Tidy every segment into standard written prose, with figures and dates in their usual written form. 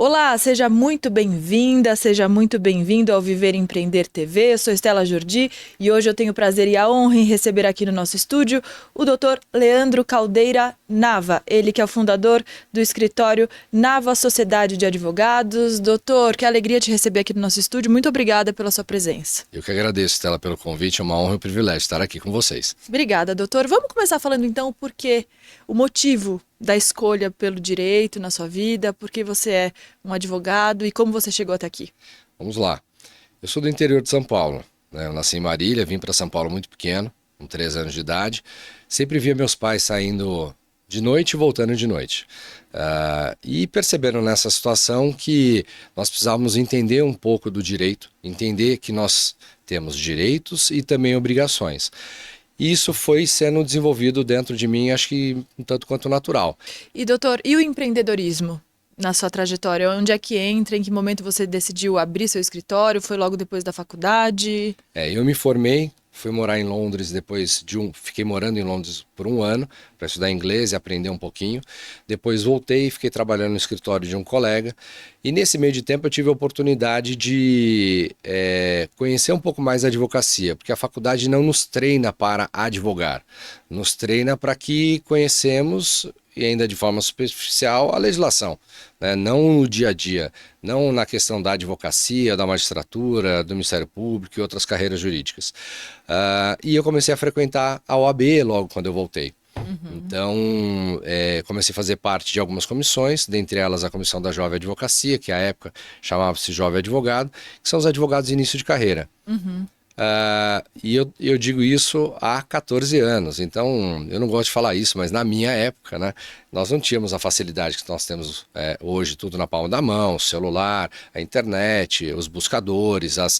Olá, seja muito bem-vinda, seja muito bem-vindo ao Viver e Empreender TV. Eu sou Estela Jordi e hoje eu tenho o prazer e a honra em receber aqui no nosso estúdio o Dr. Leandro Caldeira Nava, ele que é o fundador do escritório Nava Sociedade de Advogados. Doutor, que alegria te receber aqui no nosso estúdio. Muito obrigada pela sua presença. Eu que agradeço, Estela, pelo convite. É uma honra e um privilégio estar aqui com vocês. Obrigada, doutor. Vamos começar falando então o porquê, o motivo da escolha pelo direito na sua vida, por que você é um advogado e como você chegou até aqui. Vamos lá. Eu sou do interior de São Paulo, né? Eu nasci em Marília, vim para São Paulo muito pequeno, com 3 anos de idade. Sempre via meus pais saindo de noite e voltando de noite. E perceberam nessa situação que nós precisávamos entender um pouco do direito, entender que nós temos direitos e também obrigações. E isso foi sendo desenvolvido dentro de mim, acho que um tanto quanto natural. E doutor, e o empreendedorismo na sua trajetória? Onde é que entra? Em que momento você decidiu abrir seu escritório? Foi logo depois da faculdade? Eu me formei, fui morar em Londres fiquei morando em Londres por 1 ano para estudar inglês e aprender um pouquinho. Depois voltei e fiquei trabalhando no escritório de um colega. E nesse meio de tempo eu tive a oportunidade de conhecer um pouco mais a advocacia, porque a faculdade não nos treina para advogar, nos treina para que conhecemos, e ainda de forma superficial, a legislação, né? Não no dia a dia, não na questão da advocacia, da magistratura, do Ministério Público e outras carreiras jurídicas. E eu comecei a frequentar a OAB logo quando eu voltei. Então, comecei a fazer parte de algumas comissões, dentre elas a Comissão da Jovem Advocacia, que à época chamava-se Jovem Advogado, que são os advogados de início de carreira. E eu digo isso há 14 anos, então eu não gosto de falar isso, mas na minha época, né, nós não tínhamos a facilidade que nós temos hoje, tudo na palma da mão, o celular, a internet, os buscadores, as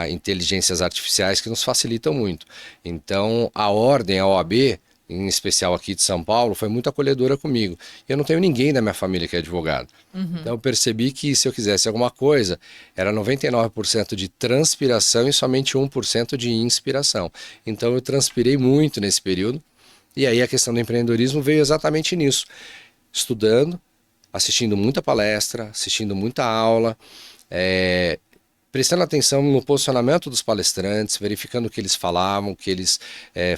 inteligências artificiais que nos facilitam muito. Então a ordem, a OAB, em especial aqui de São Paulo, foi muito acolhedora comigo. Eu não tenho ninguém da minha família que é advogado. Então eu percebi que se eu quisesse alguma coisa, era 99% de transpiração e somente 1% de inspiração. Então eu transpirei muito nesse período. E aí a questão do empreendedorismo veio exatamente nisso. Estudando, assistindo muita palestra, assistindo muita aula, prestando atenção no posicionamento dos palestrantes, verificando o que eles falavam, o que eles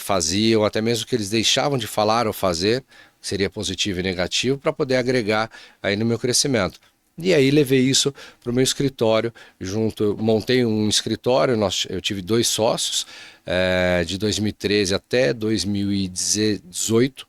faziam, até mesmo o que eles deixavam de falar ou fazer, seria positivo e negativo, para poder agregar aí no meu crescimento. E aí levei isso para o meu escritório, montei um escritório, eu tive 2 sócios, de 2013 até 2018,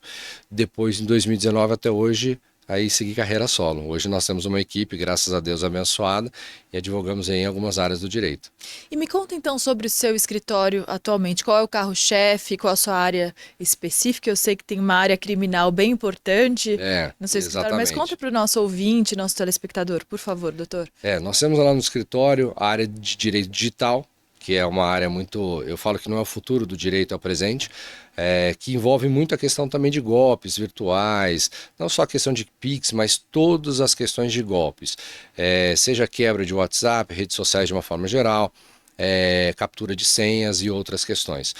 depois em 2019 até hoje, aí segui carreira solo. Hoje nós temos uma equipe, graças a Deus, abençoada, e advogamos em algumas áreas do direito. E me conta então sobre o seu escritório atualmente. Qual é o carro-chefe? Qual a sua área específica? Eu sei que tem uma área criminal bem importante no seu escritório, mas conta para o nosso ouvinte, nosso telespectador, por favor, doutor. Nós temos lá no escritório a área de direito digital, que é uma área muito, eu falo que não é o futuro do direito, é o presente, que envolve muito a questão também de golpes virtuais, não só a questão de Pix, mas todas as questões de golpes, seja quebra de WhatsApp, redes sociais de uma forma geral, captura de senhas e outras questões.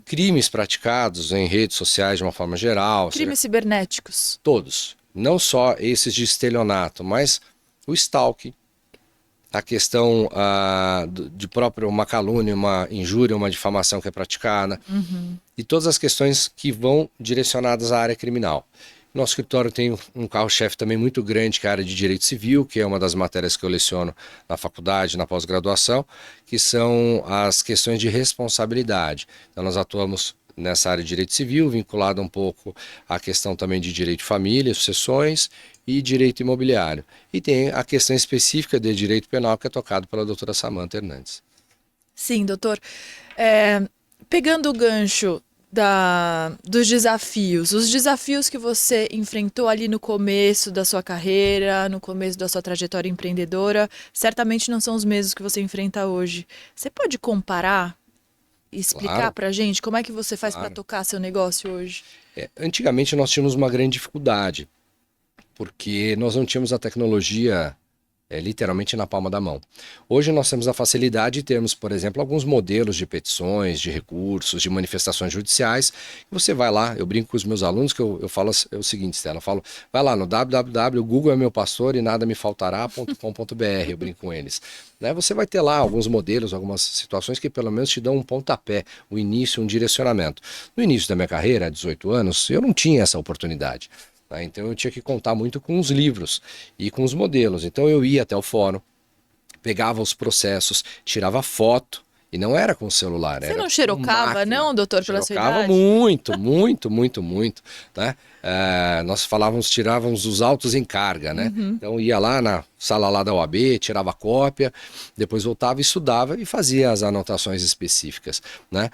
Crimes praticados em redes sociais de uma forma geral. Crimes cibernéticos. Todos, não só esses de estelionato, mas o stalking, a questão de próprio uma calúnia, uma injúria, uma difamação que é praticada, e todas as questões que vão direcionadas à área criminal. Nosso escritório tem um carro-chefe também muito grande, que é a área de direito civil, que é uma das matérias que eu leciono na faculdade, na pós-graduação, que são as questões de responsabilidade. Então nós atuamos nessa área de direito civil, vinculado um pouco à questão também de direito de família, sucessões e direito imobiliário. E tem a questão específica de direito penal, que é tocado pela doutora Samantha Hernandes. Sim, doutor. Pegando o gancho dos desafios, os desafios que você enfrentou ali no começo da sua carreira, no começo da sua trajetória empreendedora, certamente não são os mesmos que você enfrenta hoje. Você pode comparar e explicar para a gente como é que você faz para tocar seu negócio hoje? Antigamente nós tínhamos uma grande dificuldade, porque nós não tínhamos a tecnologia É literalmente na palma da mão. Hoje nós temos a facilidade de termos, por exemplo, alguns modelos de petições, de recursos, de manifestações judiciais. Você vai lá, eu brinco com os meus alunos que eu falo é o seguinte, Stella, eu falo, vai lá no www, Google é meu pastor e nada me faltará.com.br, eu brinco com eles. Né? Você vai ter lá alguns modelos, algumas situações que pelo menos te dão um pontapé, um início, um direcionamento. No início da minha carreira, há 18 anos, eu não tinha essa oportunidade. Então eu tinha que contar muito com os livros e com os modelos. Então eu ia até o fórum, pegava os processos, tirava foto, e não era com celular, Você era não com xerocava, máquina. não, doutor, pela sua Xerocava idade? muito, muito, muito, muito, né? Nós falávamos, tirávamos os autos em carga, né? Então ia lá na sala lá da OAB, tirava a cópia, depois voltava, estudava e fazia as anotações específicas, né?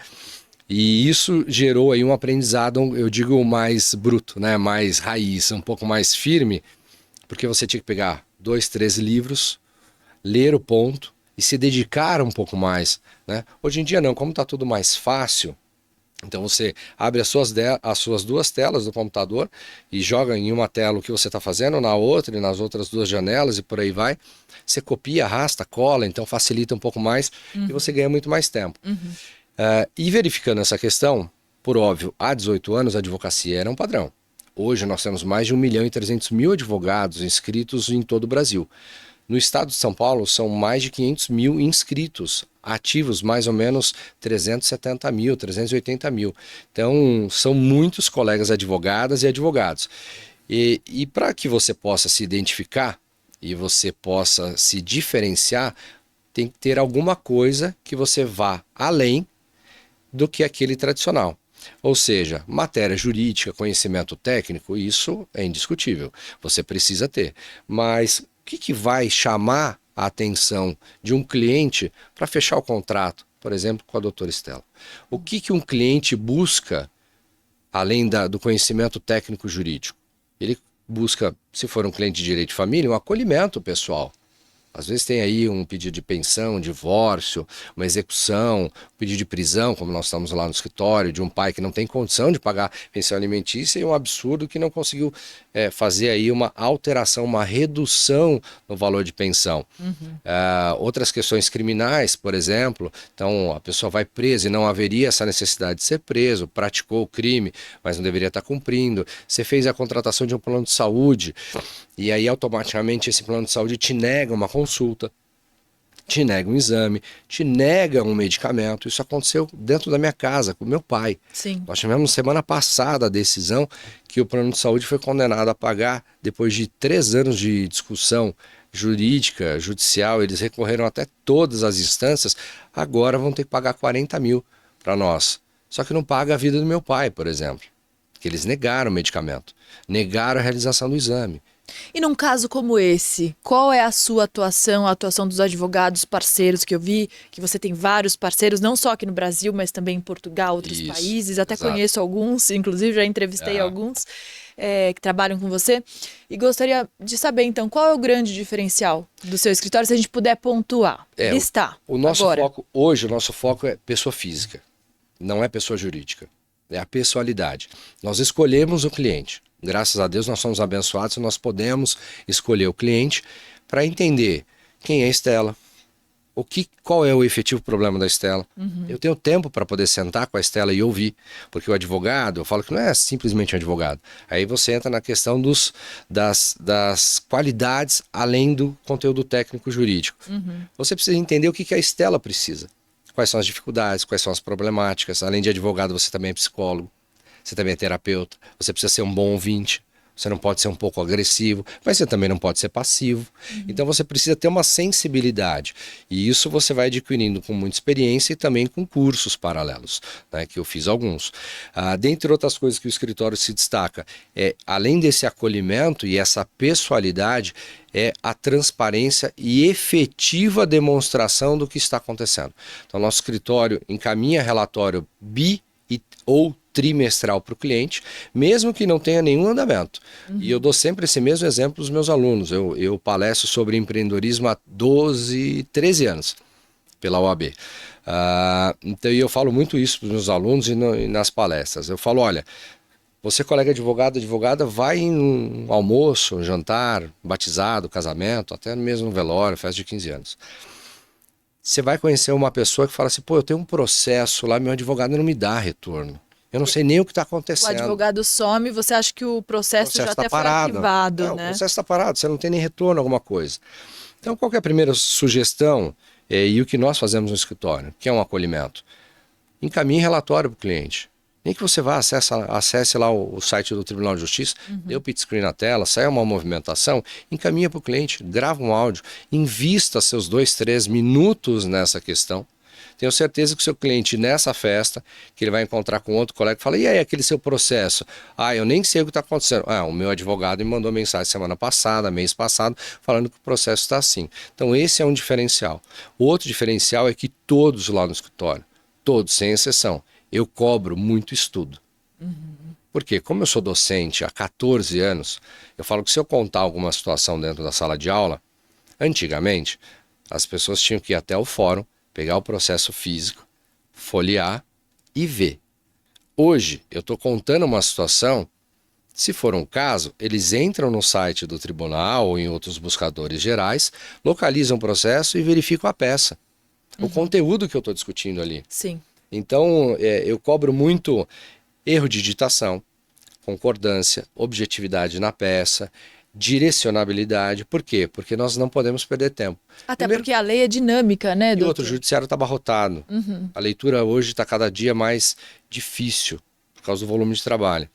E isso gerou aí um aprendizado, eu digo, mais bruto, né? Mais raiz, um pouco mais firme, porque você tinha que pegar 2, 3 livros, ler o ponto e se dedicar um pouco mais, né? Hoje em dia não, como está tudo mais fácil, então você abre as suas duas telas do computador e joga em uma tela o que você está fazendo, na outra e nas outras duas janelas e por aí vai. Você copia, arrasta, cola, então facilita um pouco mais e você ganha muito mais tempo. E verificando essa questão, por óbvio, há 18 anos a advocacia era um padrão. Hoje nós temos mais de 1.300.000 advogados inscritos em todo o Brasil. No estado de São Paulo são mais de 500 mil inscritos, ativos mais ou menos 370 mil, 380 mil. Então são muitos colegas advogadas e advogados. E para que você possa se identificar e você possa se diferenciar, tem que ter alguma coisa que você vá além do que aquele tradicional. Ou seja, matéria jurídica, conhecimento técnico, isso é indiscutível. Você precisa ter. Mas o que vai chamar a atenção de um cliente para fechar o contrato, por exemplo, com a doutora Stella? O que um cliente busca, além do conhecimento técnico jurídico? Ele busca, se for um cliente de direito de família, um acolhimento pessoal. Às vezes tem aí um pedido de pensão, um divórcio, uma execução, um pedido de prisão, como nós estamos lá no escritório, de um pai que não tem condição de pagar pensão alimentícia e um absurdo que não conseguiu fazer aí uma alteração, uma redução no valor de pensão. Outras questões criminais, por exemplo, então a pessoa vai presa e não haveria essa necessidade de ser preso, praticou o crime, mas não deveria estar cumprindo. Você fez a contratação de um plano de saúde e aí automaticamente esse plano de saúde te nega uma consulta, te nega um exame, te nega um medicamento. Isso aconteceu dentro da minha casa, com meu pai. Sim. Nós tivemos semana passada a decisão que o plano de saúde foi condenado a pagar, depois de 3 anos de discussão jurídica, judicial, eles recorreram até todas as instâncias, agora vão ter que pagar 40 mil para nós. Só que não paga a vida do meu pai, por exemplo, que eles negaram o medicamento, negaram a realização do exame. E num caso como esse, qual é a sua atuação, a atuação dos advogados parceiros que eu vi, que você tem vários parceiros, não só aqui no Brasil, mas também em Portugal, outros Isso, países, até exato. conheço alguns, inclusive já entrevistei alguns que trabalham com você, e gostaria de saber então, qual é o grande diferencial do seu escritório, se a gente puder pontuar, listar o nosso agora. foco, hoje o nosso foco é pessoa física, não é pessoa jurídica, é a pessoalidade. Nós escolhemos o cliente. Graças a Deus nós somos abençoados e nós podemos escolher o cliente para entender quem é a Stella, qual é o efetivo problema da Stella. Eu tenho tempo para poder sentar com a Stella e ouvir, porque o advogado, eu falo que não é simplesmente um advogado. Aí você entra na questão das qualidades além do conteúdo técnico jurídico. Você precisa entender o que a Stella precisa. Quais são as dificuldades, quais são as problemáticas. Além de advogado, você também é psicólogo. Você também é terapeuta, você precisa ser um bom ouvinte, você não pode ser um pouco agressivo, mas você também não pode ser passivo. Então você precisa ter uma sensibilidade. E isso você vai adquirindo com muita experiência e também com cursos paralelos, né, que eu fiz alguns. Dentre outras coisas que o escritório se destaca, além desse acolhimento e essa pessoalidade, é a transparência e efetiva demonstração do que está acontecendo. Então nosso escritório encaminha relatório ou trimestral para o cliente, mesmo que não tenha nenhum andamento. E eu dou sempre esse mesmo exemplo para os meus alunos. Eu palestro sobre empreendedorismo há 12, 13 anos pela OAB. Então eu falo muito isso para os meus alunos e nas palestras. Eu falo, olha, Você, colega advogado, advogada, vai em um almoço, um jantar, batizado, casamento, até mesmo no velório, festa de 15 anos. Você vai conhecer uma pessoa que fala assim, pô, eu tenho um processo lá, meu advogado não me dá retorno. Eu não sei nem o que está O acontecendo. advogado some, você acha que o O processo já processo está até foi parado. arquivado, O né? processo está parado, você não tem nem retorno a alguma coisa. Então, qual que é a primeira sugestão e o que nós fazemos no escritório, que é um acolhimento? Encaminhe relatório para o cliente. Nem que você vá, acesse lá o site do Tribunal de Justiça, dê o pit screen na tela, saia uma movimentação, encaminha para o cliente, grava um áudio, invista seus 2, 3 minutos nessa questão. Tenho certeza que o seu cliente, nessa festa, que ele vai encontrar com outro colega, fala, e aí, aquele seu processo? Ah, eu nem sei o que está acontecendo. Ah, o meu advogado me mandou mensagem semana passada, mês passado, falando que o processo está assim. Então, esse é um diferencial. O outro diferencial é que todos lá no escritório, todos, sem exceção, eu cobro muito estudo. Porque, como eu sou docente há 14 anos, eu falo que se eu contar alguma situação dentro da sala de aula, antigamente, as pessoas tinham que ir até o fórum, pegar o processo físico, folhear e ver. Hoje, eu estou contando uma situação, se for um caso, eles entram no site do tribunal ou em outros buscadores gerais, localizam o processo e verificam a peça. O conteúdo que eu estou discutindo ali. Sim. Então, eu cobro muito erro de digitação, concordância, objetividade na peça, direcionabilidade. Por quê? Porque nós não podemos perder tempo. Até Primeiro, porque a lei é dinâmica, né, e outro, o doutor? judiciário está abarrotado. A leitura hoje está cada dia mais difícil por causa do volume de trabalho.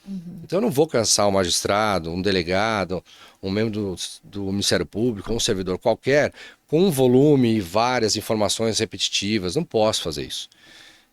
Então eu não vou cansar um magistrado, um delegado, um membro do Ministério Público, um servidor qualquer, com um volume e várias informações repetitivas. Não posso fazer isso.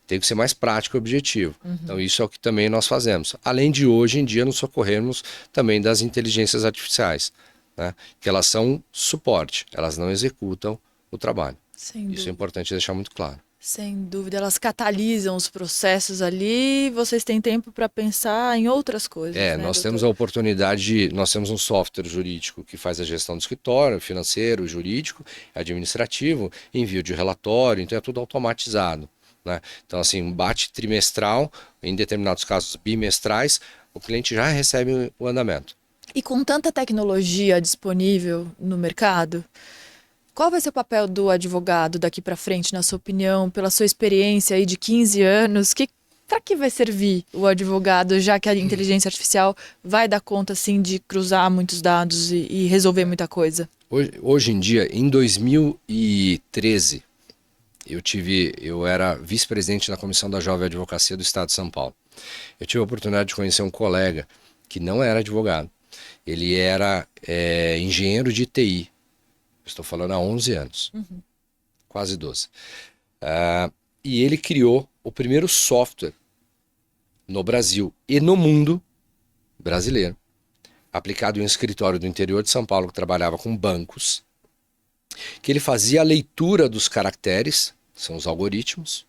Tem que ser mais prático e objetivo. Então isso é o que também nós fazemos. Além de hoje em dia nos socorrermos também das inteligências artificiais, né? Que elas são suporte, elas não executam o trabalho. Sem Isso é dúvida. importante deixar muito claro. Sem dúvida, elas catalisam os processos ali, vocês têm tempo para pensar em outras coisas, né, Nós doutor? temos a oportunidade nós temos um software jurídico que faz a gestão do escritório, financeiro, jurídico, administrativo, envio de relatório, então é tudo automatizado, né? Então, assim, um bate trimestral, em determinados casos bimestrais, o cliente já recebe o andamento. E com tanta tecnologia disponível no mercado, qual vai ser o papel do advogado daqui para frente, na sua opinião, pela sua experiência aí de 15 anos? Para que vai servir o advogado, já que a inteligência artificial vai dar conta assim de cruzar muitos dados e resolver muita coisa? Hoje em dia, em 2013, eu era vice-presidente na Comissão da Jovem Advocacia do Estado de São Paulo. Eu tive a oportunidade de conhecer um colega que não era advogado. Ele era engenheiro de TI. Estou falando há 11 anos, quase 12. E ele criou o primeiro software no Brasil e no mundo brasileiro, aplicado em um escritório do interior de São Paulo que trabalhava com bancos, que ele fazia a leitura dos caracteres, são os algoritmos,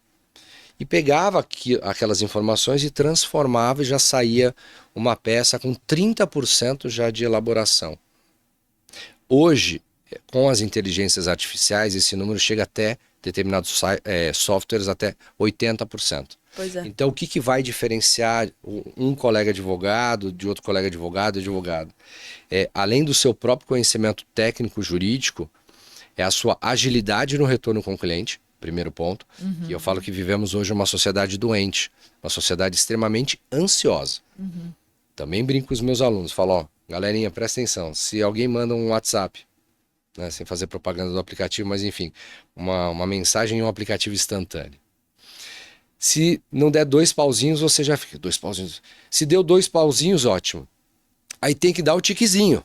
e pegava aquelas informações e transformava e já saía uma peça com 30% já de elaboração. Hoje, com as inteligências artificiais, esse número chega até determinados softwares até 80%. Pois é. Então, o que vai diferenciar um colega advogado de outro colega advogado? Além do seu próprio conhecimento técnico jurídico, é a sua agilidade no retorno com o cliente, primeiro ponto. E eu falo que vivemos hoje uma sociedade doente, uma sociedade extremamente ansiosa. Também brinco com os meus alunos, falo, ó, galerinha, presta atenção, se alguém manda um WhatsApp, né, sem fazer propaganda do aplicativo, mas enfim, uma mensagem em um aplicativo instantâneo. Se não der 2 pauzinhos, você já fica, 2 pauzinhos. Se deu 2 pauzinhos, ótimo. Aí tem que dar o tiquezinho.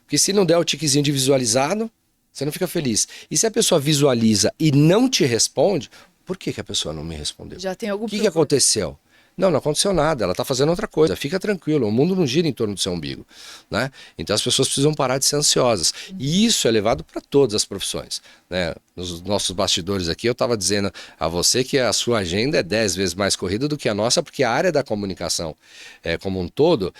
Porque se não der o tiquezinho de visualizado, você não fica feliz. E se a pessoa visualiza e não te responde, por que a pessoa não me respondeu? Já tem algum O que aconteceu? Não aconteceu nada, ela está fazendo outra coisa, fica tranquilo, o mundo não gira em torno do seu umbigo, né? Então as pessoas precisam parar de ser ansiosas. E isso é levado para todas as profissões, né? Nos nossos bastidores aqui, eu estava dizendo a você que a sua agenda é 10 vezes mais corrida do que a nossa, porque a área da comunicação como um todo,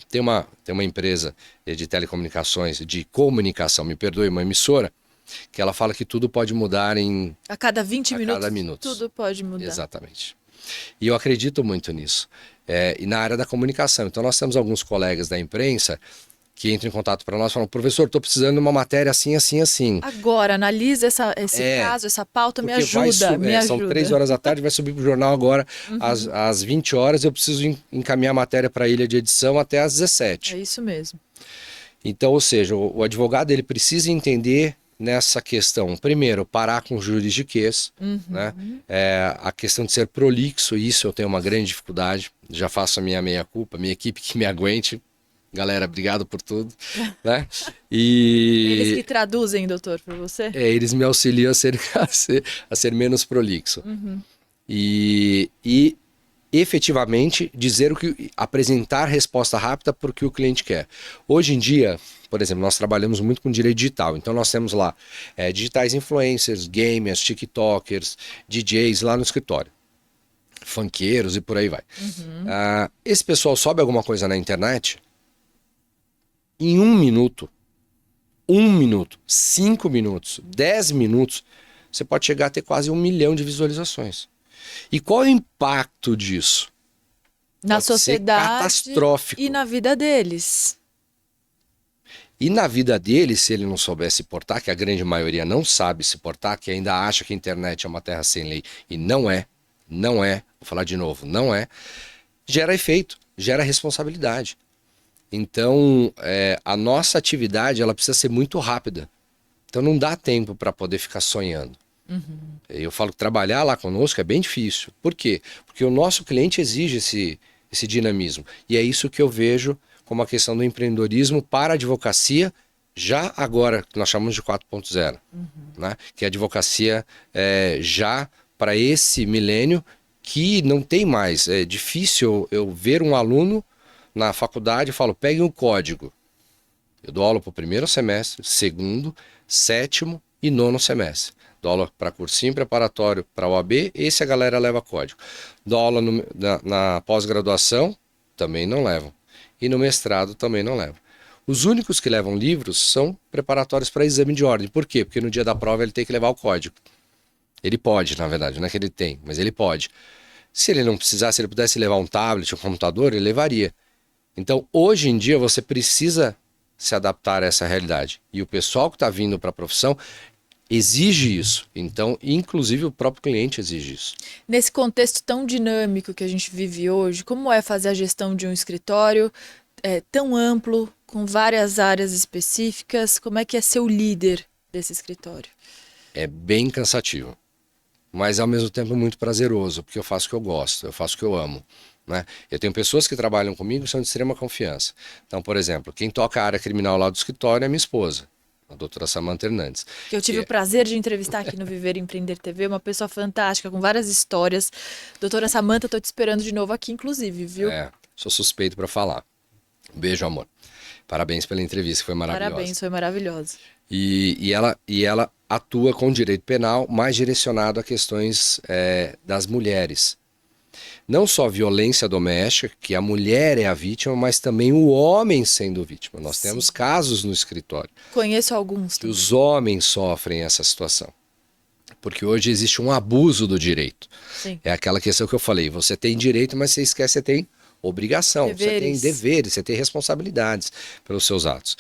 tem uma empresa de telecomunicações, de comunicação, me perdoe, uma emissora, que ela fala que tudo pode mudar a cada 20 minutos, cada minuto. tudo pode mudar. Exatamente. E eu acredito muito nisso. e na área da comunicação. Então nós temos alguns colegas da imprensa que entram em contato para nós e falam, professor, estou precisando de uma matéria assim, assim, assim. Agora, analisa esse caso, essa pauta, me Porque ajuda, me ajuda. são 3 horas da tarde, vai subir para o jornal agora às 20 horas, eu preciso encaminhar a matéria para a ilha de edição até às 17. É isso mesmo. Então, ou seja, o advogado ele precisa entender nessa questão, primeiro, parar com juridiquês, né? A questão de ser prolixo, isso eu tenho uma grande dificuldade, já faço a minha meia-culpa, minha equipe que me aguente. Galera, obrigado por tudo, né? Eles que traduzem, doutor, para você? Eles me auxiliam a ser menos prolixo. E efetivamente apresentar resposta rápida para o que o cliente quer. Hoje em dia, por exemplo, nós trabalhamos muito com direito digital, então nós temos lá digitais influencers, gamers, tiktokers, DJs lá no escritório, funkeiros e por aí vai. Esse pessoal sobe alguma coisa na internet, em 1 minuto, 5 minutos, 10 minutos, você pode chegar a ter quase 1 milhão de visualizações. E qual é o impacto disso? Na Pode sociedade ser catastrófico. e na vida deles. E na vida dele, se ele não souber se portar, que a grande maioria não sabe se portar, que ainda acha que a internet é uma terra sem lei, e não é, vou falar de novo, não é, gera efeito, gera responsabilidade. Então, a nossa atividade ela precisa ser muito rápida. Então não dá tempo para poder ficar sonhando. Eu falo que trabalhar lá conosco é bem difícil. Por quê? Porque o nosso cliente exige esse dinamismo. E é isso que eu vejo como a questão do empreendedorismo para a advocacia, já agora, que nós chamamos de 4.0. Né? Que é a advocacia já para esse milênio que não tem mais. É difícil eu ver um aluno na faculdade e falo, peguem o código. Eu dou aula para o primeiro semestre, segundo, sétimo e nono semestre. Dou aula para cursinho preparatório para a OAB, esse a galera leva código. Dou aula na pós-graduação, também não levam. E no mestrado também não levam. Os únicos que levam livros são preparatórios para exame de ordem. Por quê? Porque no dia da prova ele tem que levar o código. Ele pode, na verdade, não é que ele tem, mas ele pode. Se ele não precisasse, se ele pudesse levar um tablet, um computador, ele levaria. Então, hoje em dia, você precisa se adaptar a essa realidade. E o pessoal que está vindo para a profissão exige isso. Então, inclusive, o próprio cliente exige isso. Nesse contexto tão dinâmico que a gente vive hoje, como é fazer a gestão de um escritório tão amplo, com várias áreas específicas? Como é que é ser o líder desse escritório? É bem cansativo, mas ao mesmo tempo muito prazeroso, porque eu faço o que eu gosto, eu faço o que eu amo. Né? Eu tenho pessoas que trabalham comigo que são de extrema confiança. Então, por exemplo, quem toca a área criminal lá do escritório é minha esposa, a doutora Samantha Hernandes. Que eu tive o prazer de entrevistar aqui no Viver e Empreender TV, uma pessoa fantástica, com várias histórias. Doutora Samantha, tô te esperando de novo aqui, inclusive, viu? Sou suspeito para falar. Um beijo, amor. Parabéns pela entrevista, que foi maravilhosa. Parabéns, foi maravilhosa. E ela atua com direito penal mais direcionado a questões das mulheres. Não só violência doméstica, que a mulher é a vítima, mas também o homem sendo vítima. Nós temos casos no escritório. Conheço alguns que também. Os homens sofrem essa situação. Porque hoje existe um abuso do direito. Sim. É aquela questão que eu falei, você tem direito, mas você esquece, você tem obrigação, Deveres. você tem deveres, você tem responsabilidades pelos seus atos.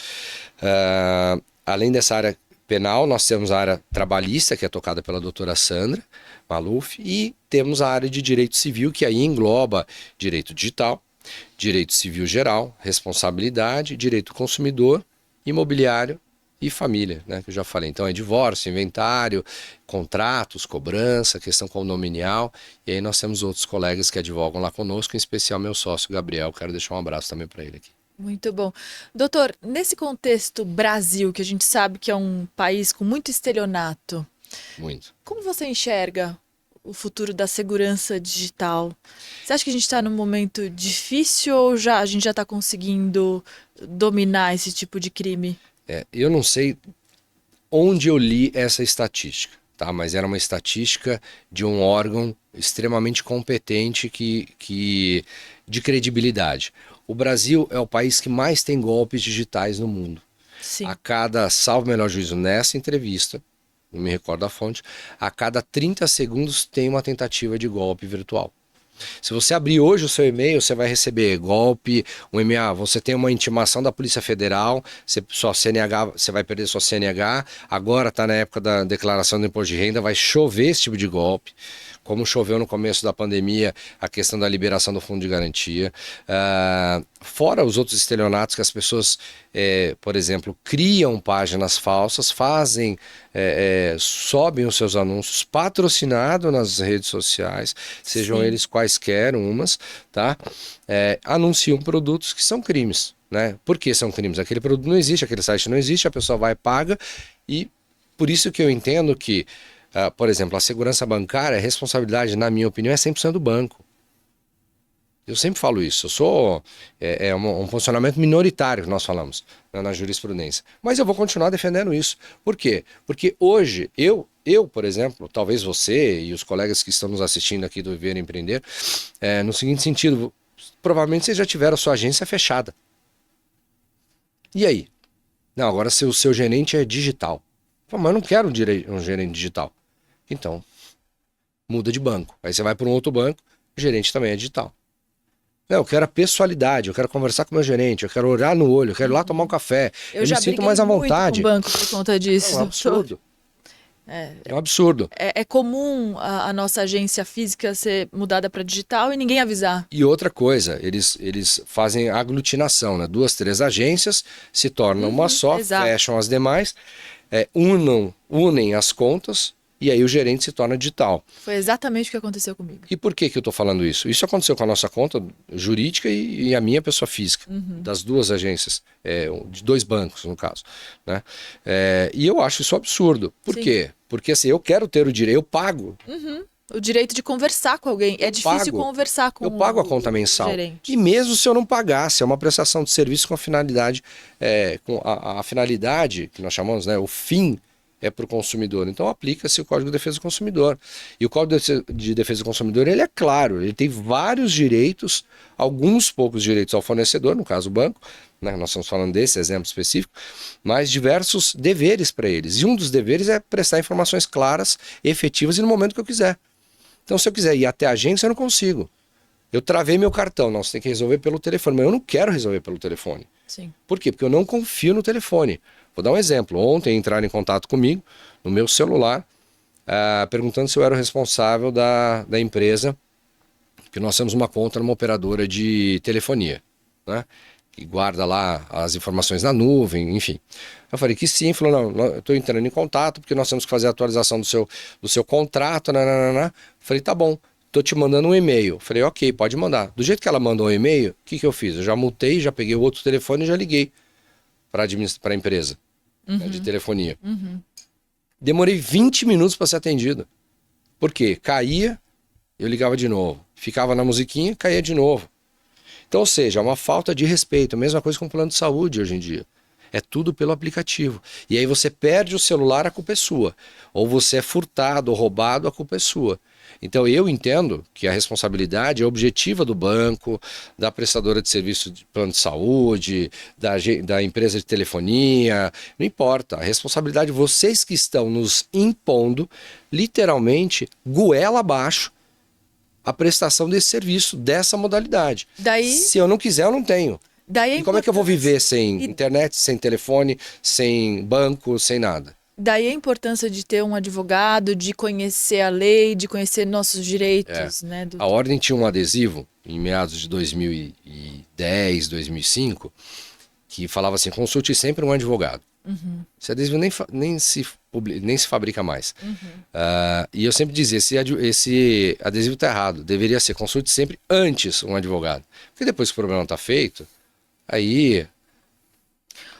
Além dessa área penal, nós temos a área trabalhista, que é tocada pela doutora Sandra Maluf, e temos a área de direito civil, que aí engloba direito digital, direito civil geral, responsabilidade, direito consumidor, imobiliário e família, né, que eu já falei. Então é divórcio, inventário, contratos, cobrança, questão condominial, e aí nós temos outros colegas que advogam lá conosco, em especial meu sócio Gabriel, quero deixar um abraço também para ele aqui. Muito bom. Doutor, nesse contexto Brasil, que a gente sabe que é um país com muito estelionato, Muito. como você enxerga o futuro da segurança digital? Você acha que a gente está num momento difícil ou a gente já está conseguindo dominar esse tipo de crime? Eu não sei onde eu li essa estatística, tá? Mas era uma estatística de um órgão extremamente competente de credibilidade. O Brasil é o país que mais tem golpes digitais no mundo. Sim. A cada, salvo o melhor juízo, nessa entrevista, não me recordo a fonte, a cada 30 segundos tem uma tentativa de golpe virtual. Se você abrir hoje o seu e-mail, você vai receber golpe, um e-mail, você tem uma intimação da Polícia Federal, sua CNH, você vai perder sua CNH, agora está na época da declaração do imposto de renda, vai chover esse tipo de golpe. Como choveu no começo da pandemia, a questão da liberação do fundo de garantia. Fora os outros estelionatos que as pessoas, por exemplo, criam páginas falsas, sobem os seus anúncios patrocinados nas redes sociais, sejam eles quaisquer umas, tá? Anunciam produtos que são crimes, né? Por que são crimes? Aquele produto não existe, aquele site não existe, a pessoa vai e paga, e por isso que eu entendo que por exemplo, a segurança bancária, a responsabilidade, na minha opinião, é 100% do banco. Eu sempre falo isso. Eu sou um posicionamento minoritário que nós falamos, né, na jurisprudência. Mas eu vou continuar defendendo isso. Por quê? Porque hoje, por exemplo, talvez você e os colegas que estão nos assistindo aqui do Viver Empreender, no seguinte sentido, provavelmente vocês já tiveram a sua agência fechada. E aí? Não, agora o seu gerente é digital. Mas eu não quero um gerente digital. Então, muda de banco. Aí você vai para um outro banco, o gerente também é digital. Não, eu quero a pessoalidade, eu quero conversar com o meu gerente, eu quero olhar no olho, eu quero ir lá tomar um café. Eu já me sinto mais à vontade. Com o banco por conta disso. É um absurdo. É um absurdo. É comum a nossa agência física ser mudada para digital e ninguém avisar. E outra coisa, eles fazem aglutinação, né? 2, 3 agências se tornam uma só, exato. Fecham as demais, unem as contas. E aí o gerente se torna digital. Foi exatamente o que aconteceu comigo. E por que eu estou falando isso? Isso aconteceu com a nossa conta jurídica e a minha pessoa física, das 2 agências, de 2 bancos no caso, né? E eu acho isso absurdo. Por quê? Porque assim, eu quero ter o direito, eu pago. O direito de conversar com alguém. É difícil conversar com eu pago a conta mensal. Gerente. E mesmo se eu não pagasse, é uma prestação de serviço com a finalidade, com a finalidade que nós chamamos, né, o fim, é para o consumidor. Então aplica-se o Código de Defesa do Consumidor. E o Código de Defesa do Consumidor, ele é claro, ele tem vários direitos, alguns poucos direitos ao fornecedor, no caso o banco, né? Nós estamos falando desse exemplo específico, mas diversos deveres para eles. E um dos deveres é prestar informações claras, efetivas e no momento que eu quiser. Então se eu quiser ir até a agência, eu não consigo. Eu travei meu cartão, não, você tem que resolver pelo telefone, mas eu não quero resolver pelo telefone. Sim. Por quê? Porque eu não confio no telefone. Vou dar um exemplo. Ontem entraram em contato comigo, no meu celular, perguntando se eu era o responsável da empresa, porque nós temos uma conta numa operadora de telefonia, né? Que guarda lá as informações na nuvem, enfim. Eu falei que sim, falou, não, eu estou entrando em contato, porque nós temos que fazer a atualização do seu contrato, nananana. Falei, tá bom, estou te mandando um e-mail. Falei, ok, pode mandar. Do jeito que ela mandou o e-mail, o que eu fiz? Eu já multei, já peguei o outro telefone e já liguei para a empresa, né, de telefonia. Demorei 20 minutos para ser atendido. Por quê? Caía, eu ligava de novo. Ficava na musiquinha, caía de novo. Então, ou seja, é uma falta de respeito. A mesma coisa com o plano de saúde hoje em dia. É tudo pelo aplicativo. E aí você perde o celular, a culpa é sua. Ou você é furtado ou roubado, a culpa é sua. Então eu entendo que a responsabilidade é objetiva do banco, da prestadora de serviço de plano de saúde, da empresa de telefonia, não importa. A responsabilidade, vocês que estão nos impondo, literalmente, goela abaixo, a prestação desse serviço, dessa modalidade. Se eu não quiser, eu não tenho. E como é que eu vou viver sem internet, sem telefone, sem banco, sem nada? Daí a importância de ter um advogado, de conhecer a lei, de conhecer nossos direitos, né? A Ordem tinha um adesivo, em meados de 2010, 2005, que falava assim, consulte sempre um advogado. Esse adesivo nem se fabrica mais. E eu sempre dizia, esse adesivo está errado, deveria ser, consulte sempre antes um advogado. Porque depois que o problema está feito, aí,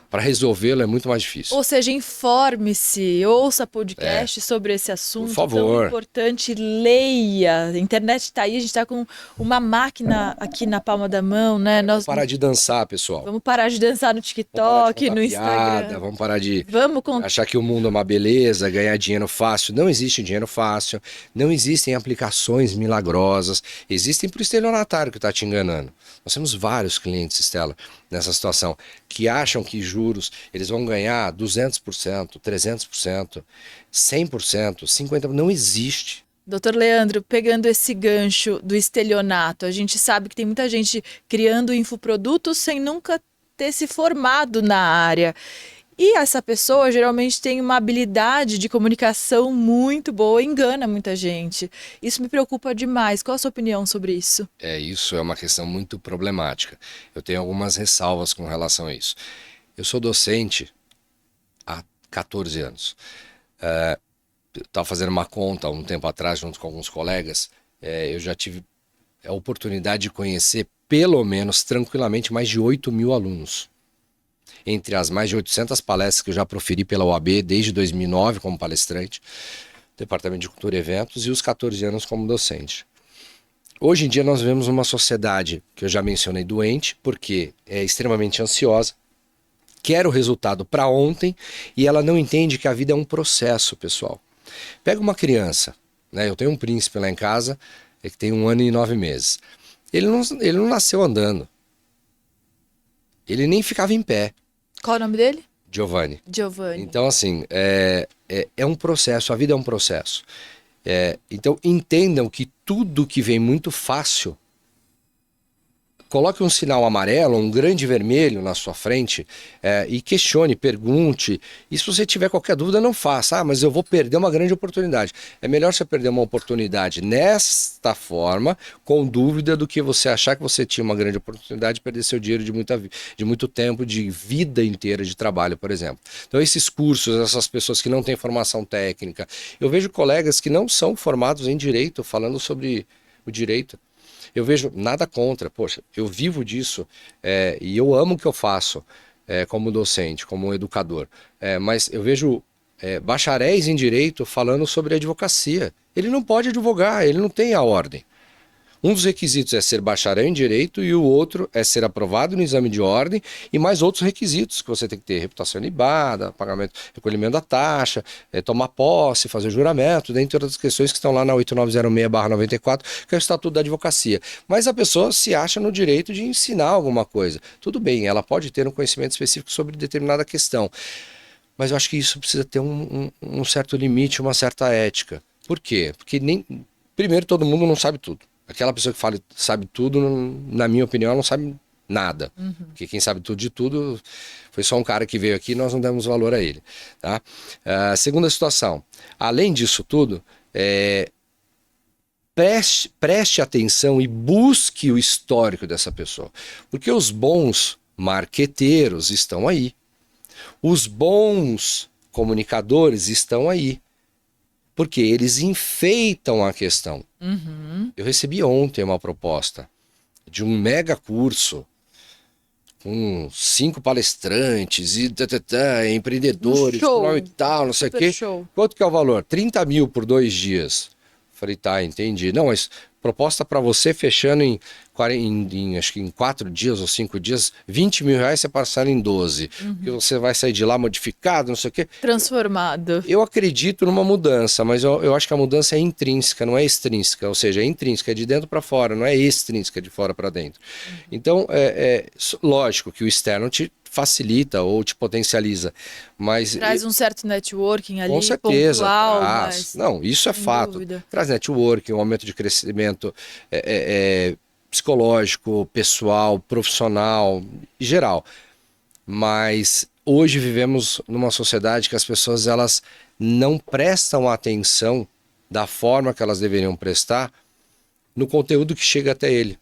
para resolvê-lo é muito mais difícil. Ou seja, informe-se, ouça podcast sobre esse assunto por favor. Tão importante, leia. A internet está aí, a gente está com uma máquina aqui na palma da mão, né? Vamos parar de dançar, pessoal. Vamos parar de dançar no TikTok, no Instagram. Piada, vamos parar de achar que o mundo é uma beleza, ganhar dinheiro fácil. Não existe dinheiro fácil, não existem aplicações milagrosas, existem para o estelionatário que está te enganando. Nós temos vários clientes, Estela, nessa situação, que acham que juros, eles vão ganhar 200%, 300%, 100%, 50%. Não existe. Doutor Leandro, pegando esse gancho do estelionato, a gente sabe que tem muita gente criando infoprodutos sem nunca ter se formado na área. E essa pessoa geralmente tem uma habilidade de comunicação muito boa e engana muita gente. Isso me preocupa demais. Qual a sua opinião sobre isso? Isso é uma questão muito problemática. Eu tenho algumas ressalvas com relação a isso. Eu sou docente há 14 anos. Eu estava fazendo uma conta há um tempo atrás, junto com alguns colegas. Eu já tive a oportunidade de conhecer, pelo menos, tranquilamente, mais de 8.000 alunos. Entre as mais de 800 palestras que eu já proferi pela OAB desde 2009 como palestrante, Departamento de Cultura e Eventos, e os 14 anos como docente. Hoje em dia nós vemos uma sociedade que eu já mencionei doente, porque é extremamente ansiosa, quer o resultado para ontem e ela não entende que a vida é um processo, pessoal. Pega uma criança, né? Eu tenho um príncipe lá em casa que tem 1 ano e 9 meses. Ele não nasceu andando. Ele nem ficava em pé. Qual o nome dele? Giovanni. Giovanni. Então, assim, é um processo, a vida é um processo. Então, entendam que tudo que vem muito fácil, coloque um sinal amarelo, um grande vermelho na sua frente e questione, pergunte. E se você tiver qualquer dúvida, não faça. Mas eu vou perder uma grande oportunidade. É melhor você perder uma oportunidade nesta forma, com dúvida, do que você achar que você tinha uma grande oportunidade de perder seu dinheiro de muito tempo, de vida inteira de trabalho, por exemplo. Então, esses cursos, essas pessoas que não têm formação técnica, eu vejo colegas que não são formados em direito, falando sobre o direito. Eu vejo nada contra, poxa, eu vivo disso e eu amo o que eu faço como docente, como educador. Mas eu vejo bacharéis em direito falando sobre advocacia. Ele não pode advogar, ele não tem a ordem. Um dos requisitos é ser bacharel em direito e o outro é ser aprovado no exame de ordem e mais outros requisitos que você tem que ter: reputação ilibada, pagamento, recolhimento da taxa, tomar posse, fazer juramento, dentre outras questões que estão lá na 8906/94, que é o Estatuto da Advocacia. Mas a pessoa se acha no direito de ensinar alguma coisa. Tudo bem, ela pode ter um conhecimento específico sobre determinada questão, mas eu acho que isso precisa ter um certo limite, uma certa ética. Por quê? Porque primeiro, todo mundo não sabe tudo. Aquela pessoa que fala sabe tudo, na minha opinião, ela não sabe nada. Porque quem sabe tudo de tudo foi só um cara que veio aqui e nós não damos valor a ele. Tá? Segunda situação. Além disso tudo, preste atenção e busque o histórico dessa pessoa. Porque os bons marqueteiros estão aí. Os bons comunicadores estão aí. Porque eles enfeitam a questão. Eu recebi ontem uma proposta de um mega curso com 5 palestrantes e empreendedores, e tal, não sei o quê. Show. Quanto que é o valor? 30 mil por 2 dias. Falei, tá, entendi. Não, mas proposta para você fechando acho que em 4 dias ou 5 dias, 20 mil reais você parcela em 12. Porque você vai sair de lá modificado, não sei o quê. Transformado. Eu acredito numa mudança, mas eu acho que a mudança é intrínseca, não é extrínseca. Ou seja, é intrínseca, é de dentro para fora, não é extrínseca, de fora para dentro. Então, lógico que o externo te facilita ou te potencializa, mas Traz um certo networking ali, com certeza pontual, traz. mas Não, isso é sem fato. dúvida. Traz networking, um aumento de crescimento psicológico, pessoal, profissional, em geral. Mas hoje vivemos numa sociedade que as pessoas elas não prestam atenção da forma que elas deveriam prestar no conteúdo que chega até ele.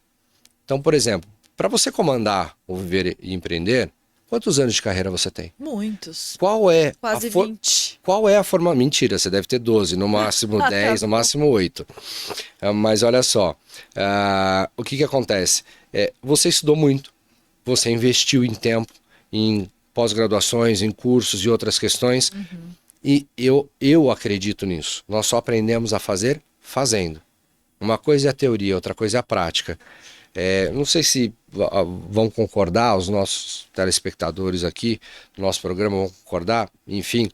Então, por exemplo, para você comandar o Viver e Empreender, quantos anos de carreira você tem? Muitos. Qual é Quase 20. Qual é a forma? Mentira, você deve ter 12, no máximo 10, no máximo 8. Mas olha só, o que acontece? Você estudou muito, você investiu em tempo, em pós-graduações, em cursos e outras questões, e eu acredito nisso. Nós só aprendemos a fazer fazendo. Uma coisa é a teoria, outra coisa é a prática. Não sei se vão concordar, os nossos telespectadores aqui do nosso programa vão concordar, enfim,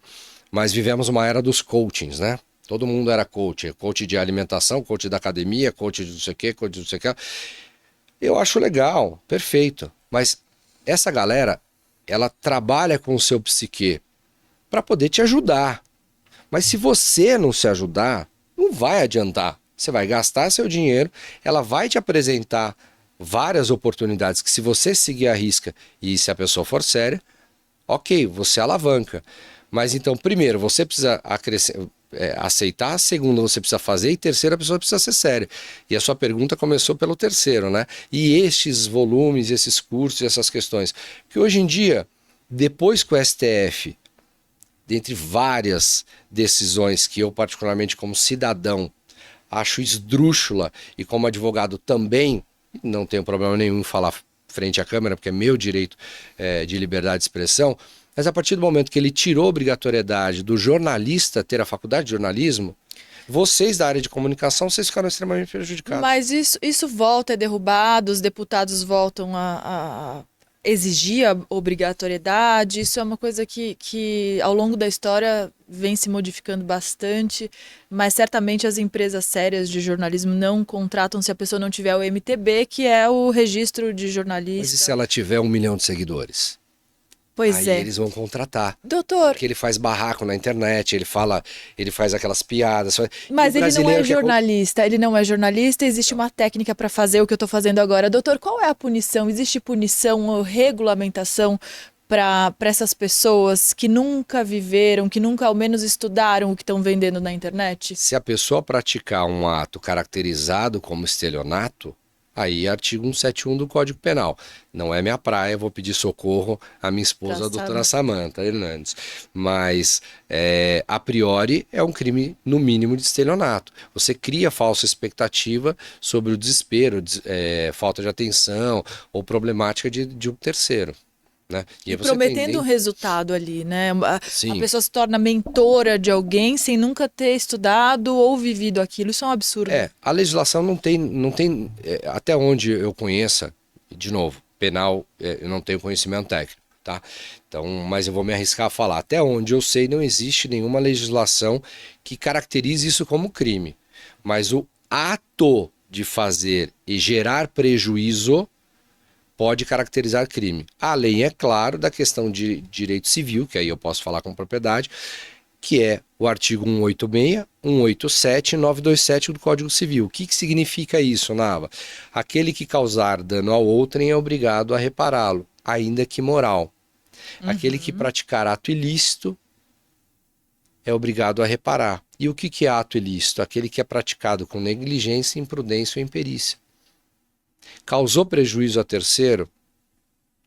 mas vivemos uma era dos coachings, né? Todo mundo era coach de alimentação, coach da academia, coach de não sei o quê, coach de não sei o quê. Eu acho legal, perfeito, mas essa galera, ela trabalha com o seu psique para poder te ajudar. Mas se você não se ajudar, Não vai adiantar. Você vai gastar seu dinheiro, ela vai te apresentar várias oportunidades que, se você seguir a risca e se a pessoa for séria, ok, você alavanca. Mas então, primeiro, você precisa aceitar, segundo, você precisa fazer, e terceiro, a pessoa precisa ser séria. E a sua pergunta começou pelo terceiro, né? E estes volumes, esses cursos, essas questões. Que hoje em dia, depois que o STF, dentre várias decisões que eu, particularmente como cidadão, acho esdrúxula, e como advogado também, não tenho problema nenhum em falar frente à câmera, porque é meu direito de liberdade de expressão, mas a partir do momento que ele tirou a obrigatoriedade do jornalista ter a faculdade de jornalismo, vocês da área de comunicação, vocês ficaram extremamente prejudicados. Mas isso volta, é derrubado, os deputados voltam a exigir a obrigatoriedade. Isso é uma coisa que ao longo da história vem se modificando bastante, mas certamente as empresas sérias de jornalismo não contratam se a pessoa não tiver o MTB, que é o registro de jornalista. Mas e se ela tiver 1 milhão de seguidores? Pois Aí é. eles vão contratar. Doutor, Porque ele faz barraco na internet, ele faz aquelas piadas. mas ele não é jornalista, ele não é jornalista, existe uma técnica para fazer o que eu estou fazendo agora. Doutor, qual é a punição? Existe punição ou regulamentação para essas pessoas que nunca viveram, que nunca ao menos estudaram o que estão vendendo na internet? Se a pessoa praticar um ato caracterizado como estelionato, aí artigo 171 do Código Penal. Não é minha praia, vou pedir socorro à minha esposa, a doutora Samantha Hernandes. Mas, a priori, é um crime, no mínimo, de estelionato. Você cria falsa expectativa sobre o desespero, falta de atenção ou problemática de um terceiro. Né? E prometendo um resultado ali, né? A Sim. pessoa se torna mentora de alguém sem nunca ter estudado ou vivido aquilo. Isso é um absurdo. A legislação não tem até onde eu conheça, de novo, penal, eu não tenho conhecimento técnico, tá? Então, mas eu vou me arriscar a falar. Até onde eu sei, não existe nenhuma legislação que caracterize isso como crime. Mas o ato de fazer e gerar prejuízo pode caracterizar crime. Além, é claro, da questão de direito civil, que aí eu posso falar com propriedade, que é o artigo 186, 187 e 927 do Código Civil. O que significa isso, Nava? Aquele que causar dano ao outrem é obrigado a repará-lo, ainda que moral. Aquele que praticar ato ilícito é obrigado a reparar. E o que é ato ilícito? Aquele que é praticado com negligência, imprudência ou imperícia. Causou prejuízo a terceiro,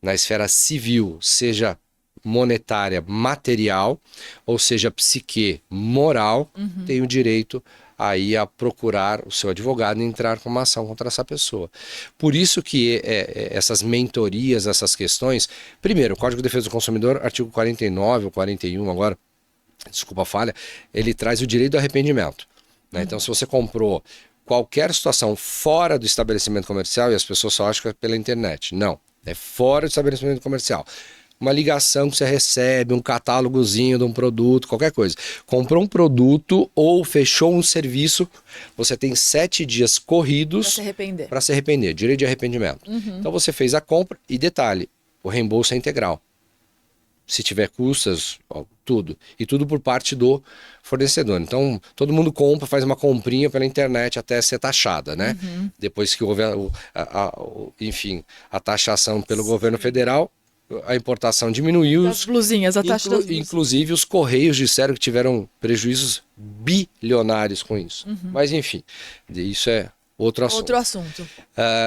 na esfera civil, seja monetária, material, ou seja, psique, moral, tem o direito aí a procurar o seu advogado e entrar com uma ação contra essa pessoa. Por isso que essas mentorias, essas questões, primeiro, o Código de Defesa do Consumidor, artigo 49 ou 41 agora, desculpa a falha, ele traz o direito do arrependimento. Né? Então, se você comprou qualquer situação fora do estabelecimento comercial, e as pessoas só acham que é pela internet. Não, é fora do estabelecimento comercial. Uma ligação que você recebe, um catálogozinho de um produto, qualquer coisa. Comprou um produto ou fechou um serviço, você tem 7 dias corridos para se arrepender. Direito de arrependimento. Então você fez a compra e detalhe, o reembolso é integral. Se tiver custas, tudo. E tudo por parte do fornecedor. Então, todo mundo compra, faz uma comprinha pela internet até ser taxada, né? Depois que houve, enfim, a taxação pelo governo federal, a importação diminuiu. As blusinhas, a taxa das blusinhas. Inclusive, os Correios disseram que tiveram prejuízos bilionários com isso. Mas, enfim, isso é outro assunto. Outro assunto.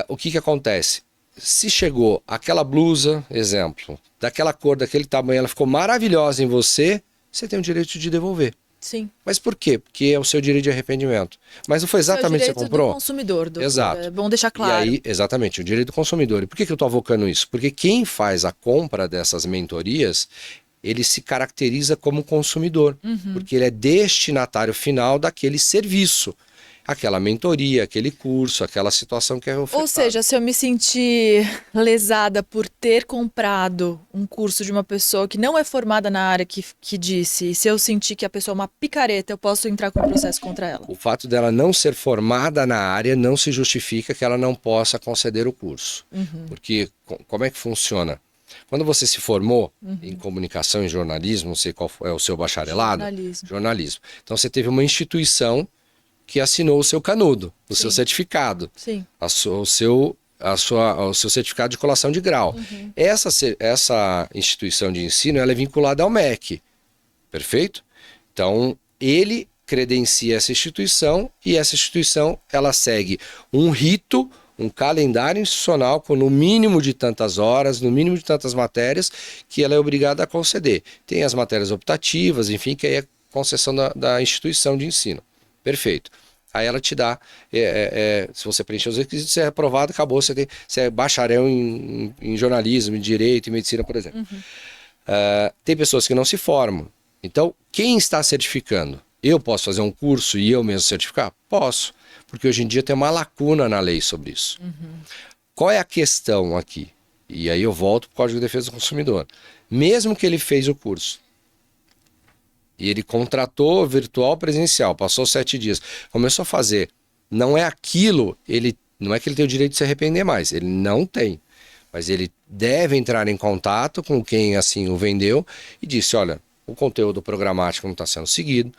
O que acontece? Se chegou aquela blusa, exemplo, daquela cor, daquele tamanho, ela ficou maravilhosa em você, você tem o direito de devolver. Sim. Mas por quê? Porque é o seu direito de arrependimento. Mas não foi exatamente o que você comprou? É o direito do consumidor. Doutor. Exato. É bom deixar claro. E aí, exatamente, o direito do consumidor. E por que eu estou avocando isso? Porque quem faz a compra dessas mentorias, ele se caracteriza como consumidor. Porque ele é destinatário final daquele serviço. Aquela mentoria, aquele curso, aquela situação que é ofertada. Ou seja, se eu me sentir lesada por ter comprado um curso de uma pessoa que não é formada na área que disse, e se eu sentir que a pessoa é uma picareta, eu posso entrar com um processo contra ela? O fato dela não ser formada na área não se justifica que ela não possa conceder o curso. Porque como é que funciona? Quando você se formou em comunicação e jornalismo, não sei qual é o seu bacharelado. Jornalismo. Então você teve uma instituição que assinou o seu canudo, o Sim. seu certificado, Sim. o seu certificado de colação de grau. Essa instituição de ensino ela é vinculada ao MEC, perfeito? Então, ele credencia essa instituição e essa instituição ela segue um rito, um calendário institucional com no mínimo de tantas horas, no mínimo de tantas matérias que ela é obrigada a conceder. Tem as matérias optativas, enfim, que aí é concessão da instituição de ensino. Perfeito. Aí ela te dá, se você preencher os requisitos, você é aprovado, acabou, você é bacharel em jornalismo, em direito, em medicina, por exemplo. Tem pessoas que não se formam. Então, quem está certificando? Eu posso fazer um curso e eu mesmo certificar? Posso, porque hoje em dia tem uma lacuna na lei sobre isso. Qual é a questão aqui? E aí eu volto para o Código de Defesa do Consumidor. Mesmo que ele fez o curso, e ele contratou virtual presencial, passou 7 dias, começou a fazer, não é aquilo, não é que ele tem o direito de se arrepender mais, ele não tem. Mas ele deve entrar em contato com quem assim o vendeu e disse, olha, o conteúdo programático não está sendo seguido,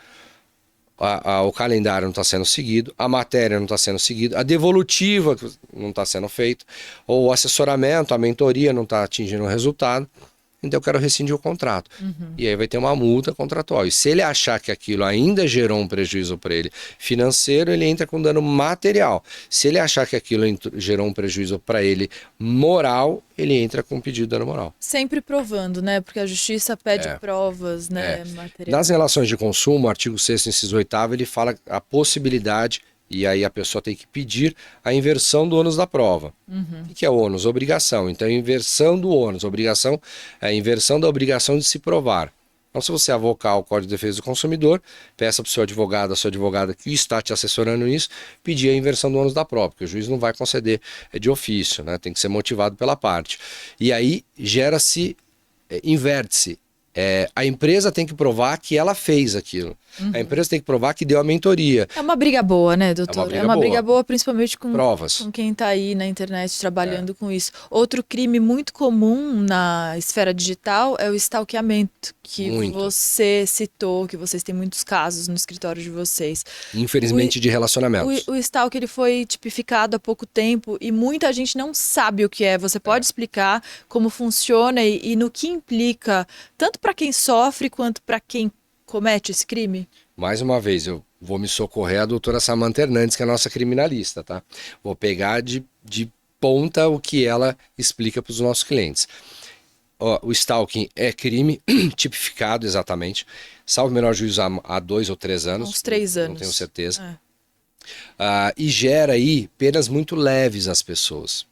o calendário não está sendo seguido, a matéria não está sendo seguida, a devolutiva não está sendo feita, ou o assessoramento, a mentoria não está atingindo o resultado. Então eu quero rescindir o contrato. E aí vai ter uma multa contratual. E se ele achar que aquilo ainda gerou um prejuízo para ele financeiro, ele entra com dano material. Se ele achar que aquilo gerou um prejuízo para ele moral, ele entra com pedido de dano moral. Sempre provando, né? Porque a justiça pede provas, né? Materiais. Nas relações de consumo, o artigo 6º, inciso 8º, ele fala a possibilidade, e aí a pessoa tem que pedir a inversão do ônus da prova. O que é ônus? Obrigação. Então, a inversão do ônus. Obrigação é a inversão da obrigação de se provar. Então, se você avocar o Código de Defesa do Consumidor, peça para o seu advogado, a sua advogada que está te assessorando nisso, pedir a inversão do ônus da prova, porque o juiz não vai conceder de ofício, né? Tem que ser motivado pela parte. E aí, gera-se, inverte-se. A empresa tem que provar que ela fez aquilo. A empresa tem que provar que deu a mentoria. É uma briga boa, né, doutor? É uma briga boa, principalmente com provas. Com quem está aí na internet trabalhando com isso. Outro crime muito comum na esfera digital é o stalkeamento, que você citou, que vocês têm muitos casos no escritório de vocês. Infelizmente, de relacionamentos. O stalk ele foi tipificado há pouco tempo e muita gente não sabe o que é. Você pode explicar como funciona e no que implica, tanto para quem sofre quanto para quem comete esse crime? Mais uma vez, eu vou me socorrer a doutora Samantha Hernandes, que é a nossa criminalista, tá? Vou pegar de ponta o que ela explica para os nossos clientes. O stalking é crime tipificado exatamente, salvo menor juízo há 2 ou 3 anos. Uns 3 anos. Não tenho certeza. E gera aí penas muito leves às pessoas.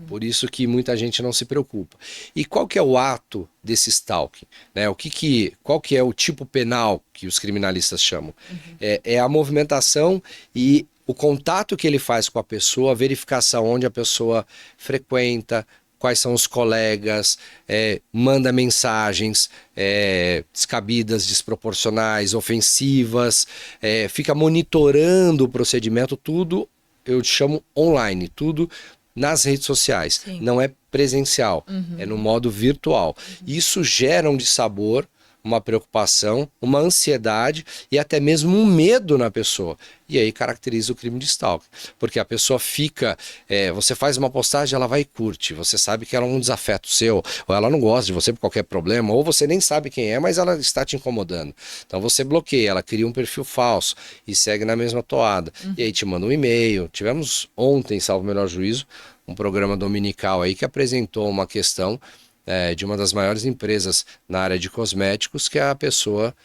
Por isso que muita gente não se preocupa. E qual que é o ato desse stalking? Né? Qual que é o tipo penal que os criminalistas chamam? É a movimentação e o contato que ele faz com a pessoa, a verificação onde a pessoa frequenta, quais são os colegas, manda mensagens descabidas, desproporcionais, ofensivas, fica monitorando o procedimento, tudo eu chamo online, tudo nas redes sociais. Sim. Não é presencial, é no modo virtual. Isso gera um dissabor, uma preocupação, uma ansiedade e até mesmo um medo na pessoa. E aí caracteriza o crime de stalking. Porque a pessoa fica... você faz uma postagem, ela vai e curte. Você sabe que ela é um desafeto seu, ou ela não gosta de você por qualquer problema, ou você nem sabe quem é, mas ela está te incomodando. Então você bloqueia, ela cria um perfil falso e segue na mesma toada. E aí te manda um e-mail. Tivemos ontem, salvo o melhor juízo, um programa dominical aí que apresentou uma questão de uma das maiores empresas na área de cosméticos que a pessoa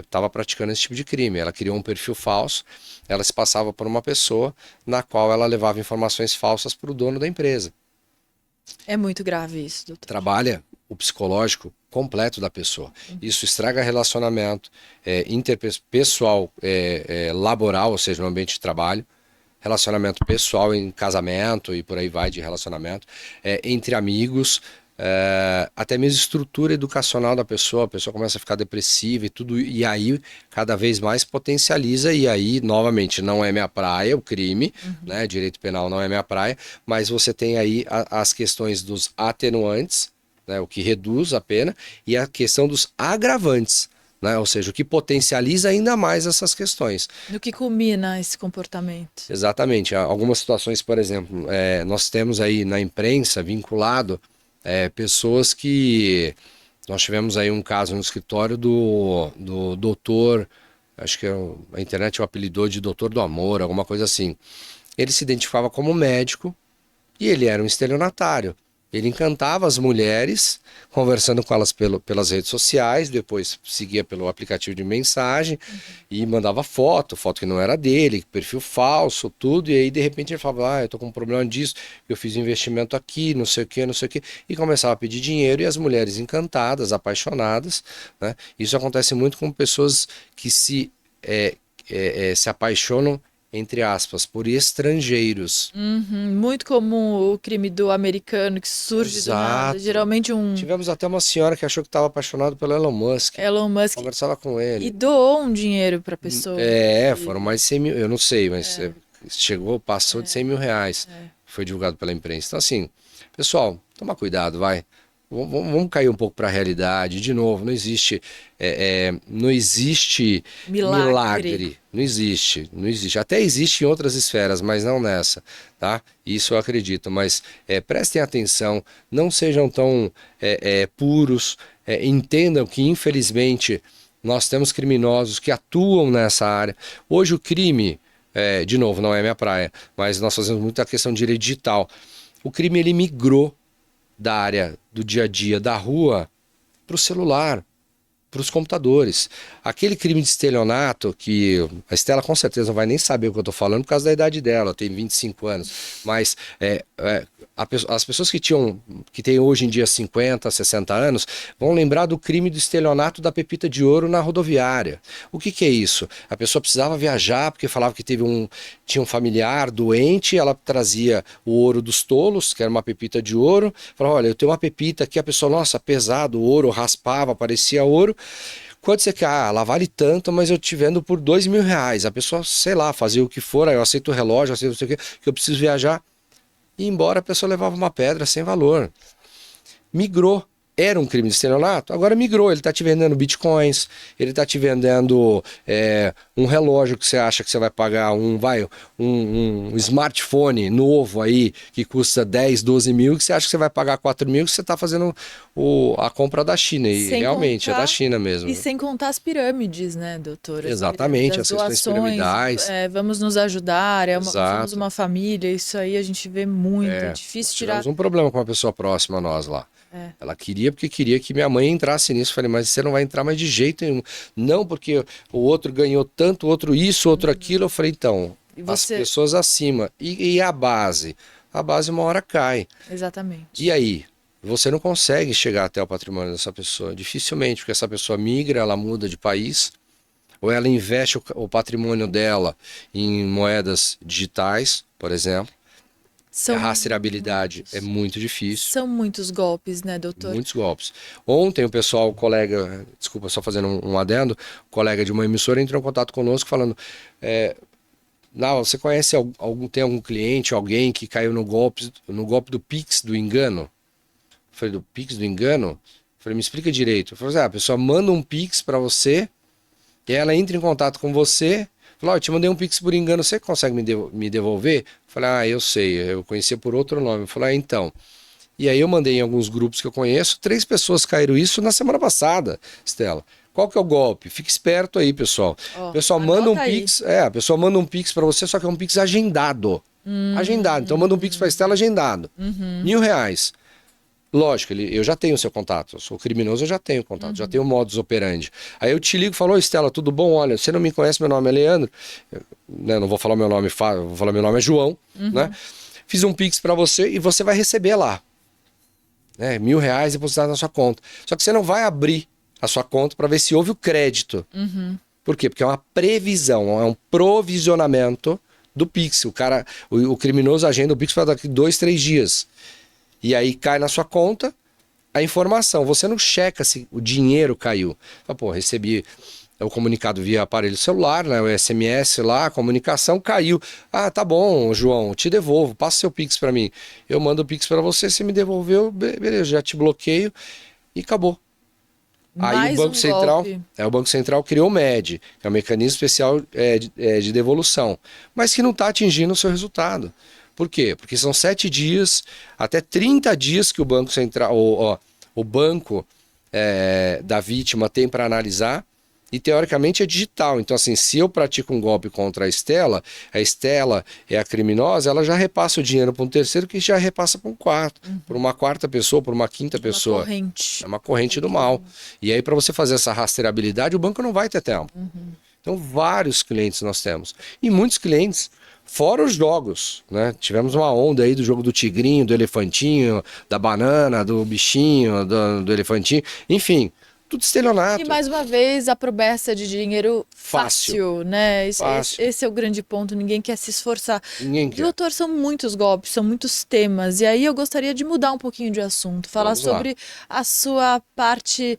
estava praticando esse tipo de crime. Ela criou um perfil falso, ela se passava por uma pessoa na qual ela levava informações falsas para o dono da empresa. É muito grave isso, doutor. Trabalha o psicológico completo da pessoa. Isso estraga relacionamento interpessoal, laboral, ou seja, no ambiente de trabalho, relacionamento pessoal em casamento e por aí vai de relacionamento, entre amigos, até mesmo estrutura educacional da pessoa, a pessoa começa a ficar depressiva e tudo, e aí cada vez mais potencializa, e aí novamente não é minha praia o crime, né? Direito penal não é minha praia, mas você tem aí as questões dos atenuantes, né? O que reduz a pena, e a questão dos agravantes. né? Ou seja, o que potencializa ainda mais essas questões. No que culmina esse comportamento? Exatamente. Algumas situações, por exemplo, nós temos aí na imprensa vinculado pessoas que... Nós tivemos aí um caso no escritório do doutor, acho que a internet o apelidou de doutor do amor, alguma coisa assim. Ele se identificava como médico e ele era um estelionatário. Ele encantava as mulheres, conversando com elas pelas redes sociais, depois seguia pelo aplicativo de mensagem e mandava foto que não era dele, perfil falso, tudo. E aí, de repente, ele falava, eu tô com um problema disso, eu fiz um investimento aqui, não sei o que, não sei o que. E começava a pedir dinheiro e as mulheres encantadas, apaixonadas, né? Isso acontece muito com pessoas que se apaixonam entre aspas, por estrangeiros. Uhum, muito comum o crime do americano que surge do nada. Exato. Geralmente um Tivemos até uma senhora que achou que estava apaixonado pelo Elon Musk. Elon Musk Conversava com e ele. doou um dinheiro para a pessoa, Foram inclusive. mais de 100 mil, eu não sei, mas passou de 100 mil reais. É. Foi divulgado pela imprensa. Então, assim, pessoal, toma cuidado, vai. Vamos cair um pouco para a realidade. De novo, não existe Milagre. Não existe, não existe. Até existe em outras esferas, mas não nessa, tá? Isso eu acredito. Mas prestem atenção, não sejam tão puros. Entendam que, infelizmente, nós temos criminosos que atuam nessa área. Hoje o crime, de novo, não é minha praia, mas nós fazemos muita questão de direito digital. O crime, ele migrou da área do dia a dia, da rua, para o celular, para os computadores. Aquele crime de estelionato, que a Estela com certeza não vai nem saber o que eu estou falando por causa da idade dela, tem 25 anos, mas as pessoas que têm hoje em dia 50, 60 anos, vão lembrar do crime do estelionato da Pepita de Ouro na rodoviária. O que é isso? A pessoa precisava viajar porque falava que tinha um familiar doente, ela trazia o ouro dos tolos, que era uma pepita de ouro, falava, olha, eu tenho uma pepita aqui, a pessoa, nossa, pesado, ouro, raspava, parecia ouro. Quanto você quer? Ah, ela vale tanto, mas eu te vendo por R$ 2.000. A pessoa, sei lá, fazia o que for, aí eu aceito o relógio, aceito não sei o que eu preciso viajar. E embora a pessoa levava uma pedra sem valor. Migrou. Era um crime de estelionato, agora migrou. Ele está te vendendo bitcoins, ele está te vendendo um relógio que você acha que você vai pagar um smartphone novo aí que custa 10, 12 mil, que você acha que você vai pagar 4 mil, que você está fazendo a compra da China. E Sem realmente é da contar, China mesmo. e sem contar as pirâmides, né, doutor? Exatamente, As as questões doações, piramidais. vamos nos ajudar, somos Exato. uma família, isso aí a gente vê muito, é difícil Nós tirar. tivemos um problema com uma pessoa próxima a nós lá. Ela queria porque queria que minha mãe entrasse nisso. Eu falei, mas você não vai entrar mais de jeito nenhum. Não, porque o outro ganhou tanto, o outro isso, outro aquilo. Eu falei, então, as pessoas acima. E a base? A base uma hora cai. Exatamente. E aí? Você não consegue chegar até o patrimônio dessa pessoa. Dificilmente, porque essa pessoa migra, ela muda de país, ou ela investe o patrimônio dela em moedas digitais, por exemplo. A rastreabilidade é muito difícil. São muitos golpes, né, doutor? Muitos golpes. Ontem o colega, desculpa, só fazendo um adendo, o colega de uma emissora entrou em contato conosco falando, você conhece tem algum cliente, alguém que caiu no golpe do Pix, do engano? Eu falei, do Pix, do engano? Eu falei, me explica direito. Eu falei, a pessoa manda um Pix para você, e ela entra em contato com você, falou, eu te mandei um Pix por engano, você consegue me devolver? Eu falei, eu sei, eu conhecia por outro nome. Eu falei, então. E aí eu mandei em alguns grupos que eu conheço, 3 pessoas caíram isso na semana passada, Estela. Qual que é o golpe? Fique esperto aí, pessoal. A pessoa manda um Pix, a pessoa manda um Pix para você, só que é um Pix agendado. Agendado. Então manda um Pix para Estela agendado. R$ 1.000. Lógico, eu já tenho o seu contato. Eu sou criminoso, eu já tenho contato, já tenho o modus operandi. Aí eu te ligo e falo, Estela, tudo bom? Olha, você não me conhece, meu nome é Leandro. Não vou falar meu nome, vou falar meu nome é João, né? Fiz um Pix para você e você vai receber lá. R$ 1.000 depositado na sua conta. Só que você não vai abrir a sua conta para ver se houve o crédito. Por quê? Porque é uma previsão, é um provisionamento do Pix. O criminoso agenda o Pix para daqui 2, 3 dias. E aí cai na sua conta a informação. Você não checa se o dinheiro caiu. Fala, recebi o comunicado via aparelho celular, né, o SMS lá, a comunicação caiu. Ah, tá bom, João, te devolvo, passa seu Pix para mim. Eu mando o Pix para você, você me devolveu, beleza, já te bloqueio e acabou. Aí Mais o Banco um Central, golpe. o Banco Central criou o MED, que é um mecanismo especial de devolução, mas que não está atingindo o seu resultado. Por quê? Porque são 7 dias, até 30 dias que o Banco Central, o banco da vítima tem para analisar, e teoricamente é digital. Então, assim, se eu pratico um golpe contra a Estela é a criminosa, ela já repassa o dinheiro para um terceiro que já repassa para um quarto, por uma quarta pessoa, por uma quinta Uma pessoa. corrente. É uma corrente do mal. E aí, para você fazer essa rastreabilidade, o banco não vai ter tempo. Então, vários clientes nós temos. E muitos clientes, fora os jogos, né? Tivemos uma onda aí do jogo do tigrinho, do elefantinho, da banana, do bichinho, do elefantinho. Enfim, tudo E estelionato. mais uma vez, a promessa de dinheiro Fácil. fácil, né? Fácil. Esse é o grande ponto, ninguém quer se esforçar. Ninguém quer. Doutor, são muitos golpes, são muitos temas, e aí eu gostaria de mudar um pouquinho de assunto, falar Vamos lá. sobre a sua parte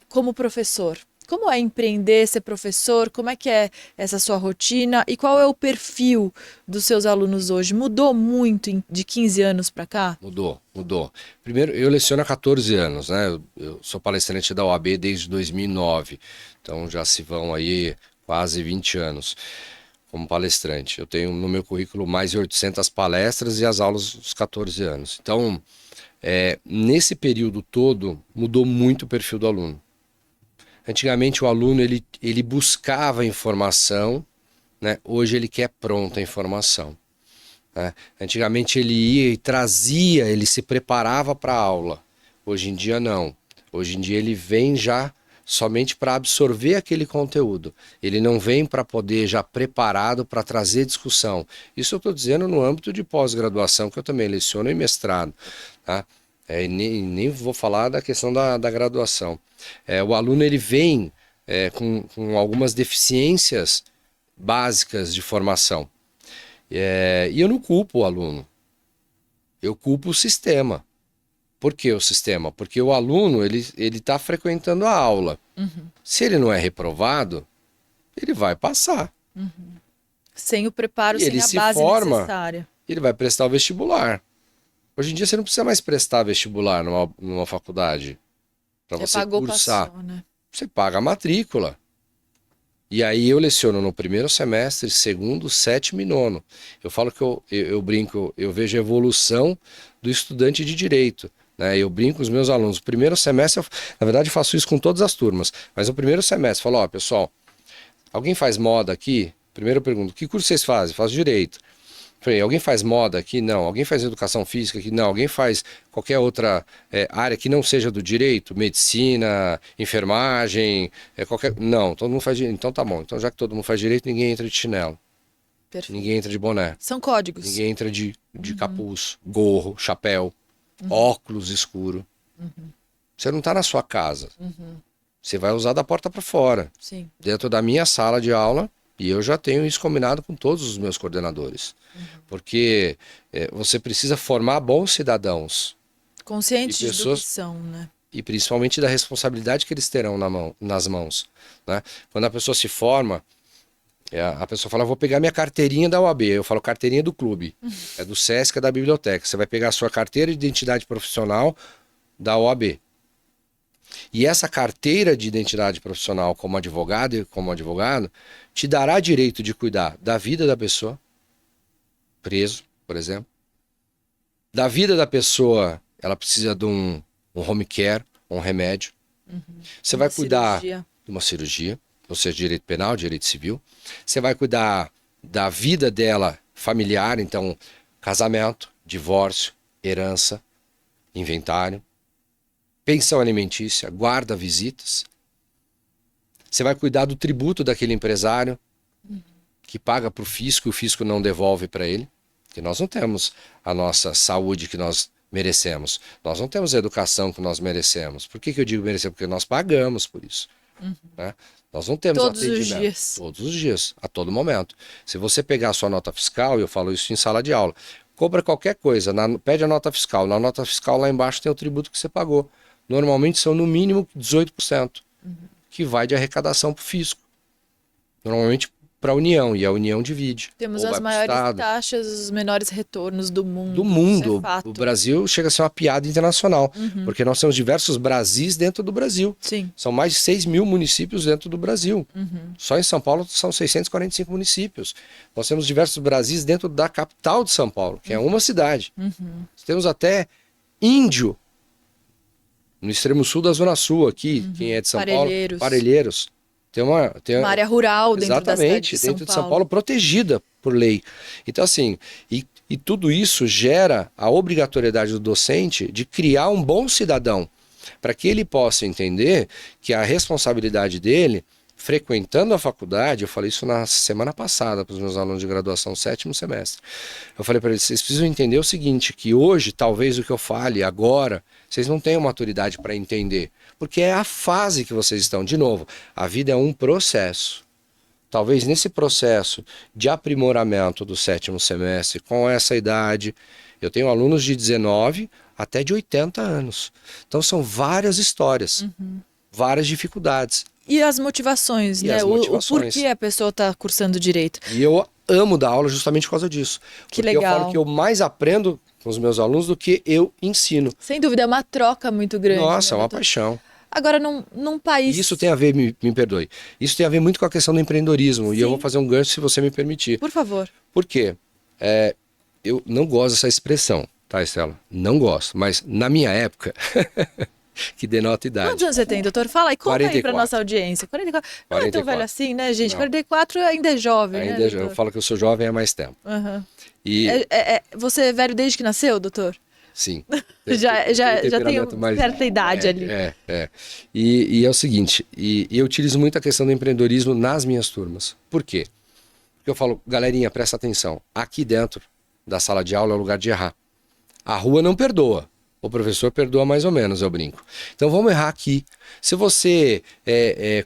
como professor. Como é empreender, ser professor? Como é que é essa sua rotina? E qual é o perfil dos seus alunos hoje? Mudou muito de 15 anos para cá? Mudou, mudou. Primeiro, eu leciono há 14 anos, né? Eu sou palestrante da OAB desde 2009, então já se vão aí quase 20 anos como palestrante. Eu tenho no meu currículo mais de 800 palestras e as aulas dos 14 anos. Então, nesse período todo, mudou muito o perfil do aluno. Antigamente o aluno ele buscava informação, né? Hoje ele quer pronta a informação. Né? Antigamente ele ia e trazia, ele se preparava para a aula. Hoje em dia não. Hoje em dia ele vem já somente para absorver aquele conteúdo. Ele não vem para poder já preparado para trazer discussão. Isso eu estou dizendo no âmbito de pós-graduação, que eu também leciono em mestrado. Tá? Nem vou falar da questão da graduação. O aluno ele vem com algumas deficiências básicas de formação. E eu não culpo o aluno, eu culpo o sistema. Por que o sistema? Porque o aluno ele está frequentando a aula. Se ele não é reprovado, ele vai passar. Sem o preparo, E sem ele a se base forma, necessária. ele vai prestar o vestibular. Hoje em dia você não precisa mais prestar vestibular numa faculdade para Você você pagou, cursar. passou, né? Você paga a matrícula. E aí eu leciono no primeiro semestre, segundo, sétimo e nono. Eu falo que eu brinco, eu vejo a evolução do estudante de direito. Né? Eu brinco com os meus alunos. O primeiro semestre, na verdade, eu faço isso com todas as turmas. Mas no primeiro semestre, eu falo, ó, pessoal, alguém faz moda aqui? Primeiro eu pergunto, que curso vocês fazem? Faço direito. Falei, alguém faz moda aqui? Não. Alguém faz educação física aqui? Não. Alguém faz qualquer outra área que não seja do direito? Medicina, enfermagem, qualquer... Não, todo mundo faz direito. Então tá bom. Então já que todo mundo faz direito, ninguém entra de chinelo. Perfeito. Ninguém entra de boné. São códigos. Ninguém entra de capuz, gorro, chapéu, óculos escuro. Você não tá na sua casa. Você vai usar da porta para fora. Sim. Dentro da minha sala de aula. E eu já tenho isso combinado com todos os meus coordenadores. Porque você precisa formar bons cidadãos. Conscientes E pessoas- do que são, né? E principalmente da responsabilidade que eles terão nas mãos. Né? Quando a pessoa se forma, a pessoa fala, vou pegar minha carteirinha da OAB. Eu falo, carteirinha do clube. É do SESC, é da biblioteca. Você vai pegar a sua carteira de identidade profissional da OAB. E essa carteira de identidade profissional como advogado e como advogado te dará direito de cuidar da vida da pessoa, preso, por exemplo. Da vida da pessoa, ela precisa de um home care, um remédio. Você vai cuidar Cirurgia. de uma cirurgia, ou seja, direito penal, direito civil. Você vai cuidar da vida dela familiar, então casamento, divórcio, herança, inventário, pensão alimentícia, guarda visitas. Você vai cuidar do tributo daquele empresário que paga para o fisco e o fisco não devolve para ele. Porque nós não temos a nossa saúde que nós merecemos. Nós não temos a educação que nós merecemos. Por que eu digo merecemos? Porque nós pagamos por isso. Né? Nós não temos Todos os atendimento. dias. Todos os dias, a todo momento. Se você pegar a sua nota fiscal, e eu falo isso em sala de aula, cobra qualquer coisa, pede a nota fiscal. Na nota fiscal lá embaixo tem o tributo que você pagou. Normalmente são no mínimo 18%, que vai de arrecadação para o fisco. Normalmente para a União, e a União divide. Temos Ou as vai pro maiores Estado. taxas, os menores retornos do mundo. Do Isso mundo. é fato. O Brasil chega a ser uma piada internacional, Uhum. porque nós temos diversos Brasis dentro do Brasil. Sim. São mais de 6 mil municípios dentro do Brasil. Uhum. Só em São Paulo são 645 municípios. Nós temos diversos Brasis dentro da capital de São Paulo, que é uma cidade. Uhum. Temos até índio no extremo sul da Zona Sul aqui, quem é de São Parelheiros. Paulo, Parelheiros. Tem Uma área rural dentro da cidade exatamente, de São dentro de São Paulo, protegida por lei. Então, assim, e tudo isso gera a obrigatoriedade do docente de criar um bom cidadão, para que ele possa entender que a responsabilidade dele, frequentando a faculdade, eu falei isso na semana passada para os meus alunos de graduação, 7º semestre. Eu falei para eles, vocês precisam entender o seguinte, que hoje, talvez o que eu fale agora, vocês não tenham maturidade para entender, porque é a fase que vocês estão. De novo, a vida é um processo. Talvez nesse processo de aprimoramento do 7º semestre, com essa idade, eu tenho alunos de 19 até de 80 anos. Então são várias histórias, várias dificuldades. E as motivações, E né? as motivações. O porquê a pessoa está cursando direito. E eu amo dar aula justamente por causa disso. Que porque legal. eu falo que eu mais aprendo com os meus alunos do que eu ensino. Sem dúvida, é uma troca muito grande. Nossa, é né, uma doutor? paixão. Agora, num país... E isso tem a ver, me perdoe, isso tem a ver muito com a questão do empreendedorismo. E eu Sim. vou fazer um gancho se você me permitir. Por favor. Por quê? Eu não gosto dessa expressão, tá, Estela? Não gosto. Mas na minha época, que denota idade. Quantos anos você tem, doutor? Fala aí, conta aí 44. pra nossa audiência. 44. Não é tão 44. velho assim, né, gente? Não. 44 ainda é jovem, Ainda né, eu doutor? falo que eu sou jovem há mais tempo. Aham. E Você é velho desde que nasceu, doutor? sim. Já tem temperamento mais- certa idade ali. E é o seguinte, e eu utilizo muito a questão do empreendedorismo nas minhas turmas. Por quê? Porque eu falo, galerinha, presta atenção. Aqui dentro da sala de aula é o lugar de errar. A rua não perdoa. O professor perdoa mais ou menos, eu brinco. Então vamos errar aqui. Se você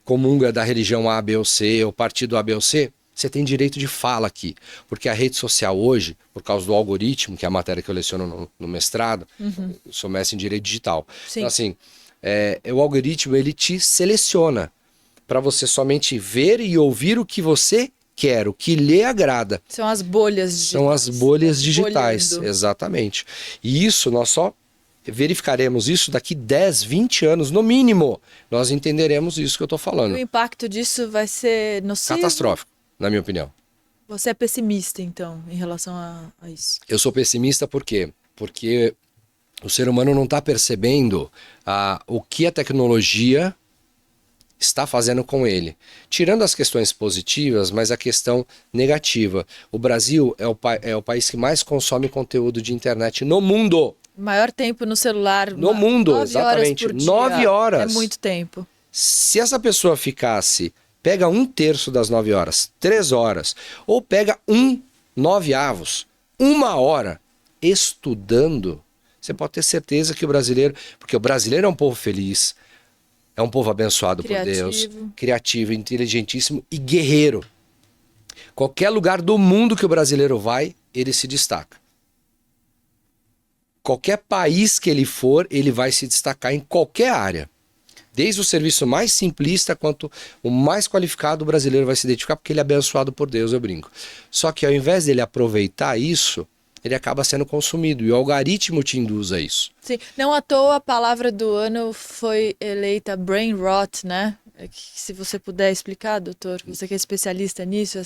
comunga da religião A, B ou C, ou partido A, B ou C, você tem direito de fala aqui. Porque a rede social hoje, por causa do algoritmo, que é a matéria que eu leciono no mestrado, eu sou mestre em direito digital. Sim. Então assim, o algoritmo ele te seleciona para você somente ver e ouvir o que você quer, o que lhe agrada. São as bolhas digitais. São as bolhas digitais, Bolhando. exatamente. E isso nós só verificaremos isso daqui 10, 20 anos, no mínimo. Nós entenderemos isso que eu estou E falando. o impacto disso vai ser nocivo? Catastrófico, na minha opinião. Você é pessimista, então, em relação a isso? Eu sou pessimista por quê? Porque o ser humano não está percebendo o que a tecnologia está fazendo com ele. Tirando as questões positivas, mas a questão negativa. O Brasil é o país que mais consome conteúdo de internet no mundo. Maior tempo no celular. No mundo, 9 exatamente. Horas por dia. 9 horas. É muito tempo. Se essa pessoa pega 1/3 das 9 horas, 3 horas, ou pega 1/9, 1 hora estudando, você pode ter certeza que o brasileiro, porque o brasileiro é um povo feliz, é um povo abençoado por Deus, criativo, inteligentíssimo e guerreiro. Qualquer lugar do mundo que o brasileiro vai, ele se destaca. Qualquer país que ele for, ele vai se destacar em qualquer área. Desde o serviço mais simplista quanto o mais qualificado, o brasileiro vai se identificar porque ele é abençoado por Deus, eu brinco. Só que ao invés dele aproveitar isso, ele acaba sendo consumido e o algoritmo te induz a isso. Sim, não à toa a palavra do ano foi eleita brain rot, né? Se você puder explicar, doutor, você que é especialista nisso,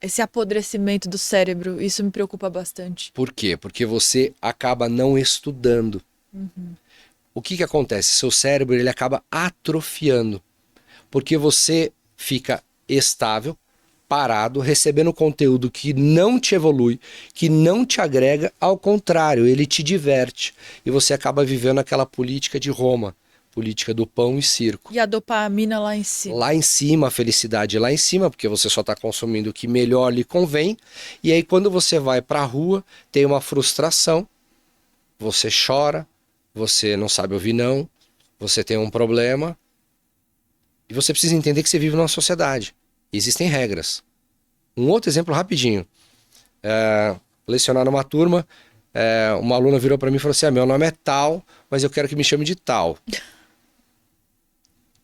esse apodrecimento do cérebro, isso me preocupa bastante. Por quê? Porque você acaba não estudando. O que acontece? Seu cérebro ele acaba atrofiando, porque você fica estável, parado, recebendo conteúdo que não te evolui, que não te agrega, ao contrário, ele te diverte. E você acaba vivendo aquela política de Roma, política do pão e circo. E a dopamina lá em cima. Lá em cima, a felicidade lá em cima, porque você só está consumindo o que melhor lhe convém. E aí quando você vai para a rua, tem uma frustração, você chora, você não sabe ouvir não, você tem um problema. E você precisa entender que você vive numa sociedade. Existem regras. Um outro exemplo rapidinho. Lecionar numa turma, uma aluna virou para mim e falou assim, meu nome é tal, mas eu quero que me chame de tal.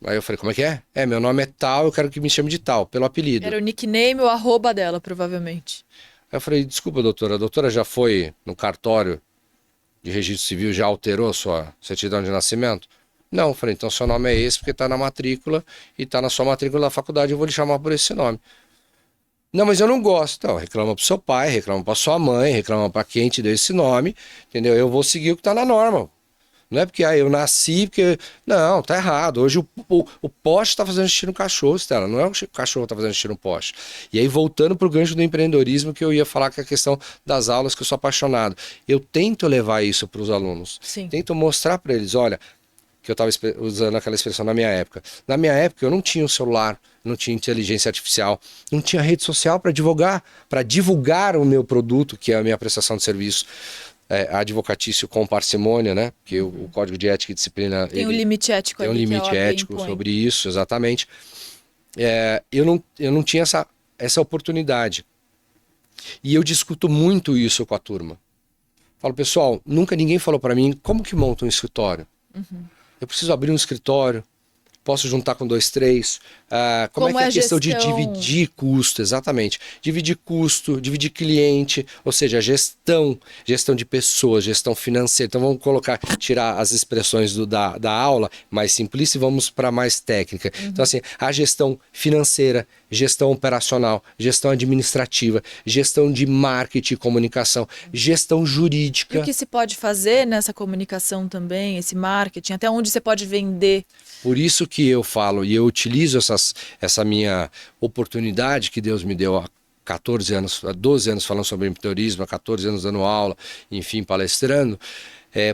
Aí eu falei, como é que é? Meu nome é tal, eu quero que me chame de tal, pelo apelido. Era o nickname ou arroba dela, provavelmente. Aí eu falei, desculpa, doutora, a doutora já foi no cartório de registro civil, já alterou a sua certidão de nascimento? Não, eu falei, então seu nome é esse porque está na matrícula e está na sua matrícula da faculdade, eu vou lhe chamar por esse nome. Não, mas eu não gosto. Então, reclama pro seu pai, reclama pra sua mãe, reclama pra quem te deu esse nome, entendeu? Eu vou seguir o que tá na norma. Não é porque eu nasci, porque... Não, tá errado. Hoje o poste tá fazendo xixi no cachorro, Stella. Não é o cachorro que tá fazendo xixi no poste. E aí, voltando pro gancho do empreendedorismo, que eu ia falar que é a questão das aulas, que eu sou apaixonado. Eu tento levar isso pros alunos. Sim. Tento mostrar pra eles, olha, que eu estava usando aquela expressão na minha época. Na minha época, eu não tinha um celular, não tinha inteligência artificial, não tinha rede social para divulgar o meu produto, que é a minha prestação de serviço advocatício com parcimônia, né? Que o Código de Ética e Disciplina... Tem um limite ético tem um ali que a limite OAB ético impõe. sobre isso, exatamente. Eu não tinha essa oportunidade. E eu discuto muito isso com a turma. Falo, pessoal, nunca ninguém falou para mim como que monta um escritório. Eu preciso abrir um escritório, posso juntar com 2, 3. Como é que é a questão de dividir custo? Exatamente. Dividir custo, dividir cliente, ou seja, gestão de pessoas, gestão financeira. Então vamos tirar as expressões da aula mais simplista e vamos para mais técnica. Então assim, a gestão financeira, gestão operacional, gestão administrativa, gestão de marketing e comunicação, gestão jurídica. E o que se pode fazer nessa comunicação também, esse marketing, até onde você pode vender? Por isso que eu falo e eu utilizo essa minha oportunidade que Deus me deu há 14 anos, há 12 anos falando sobre empreendedorismo, há 14 anos dando aula, enfim, palestrando,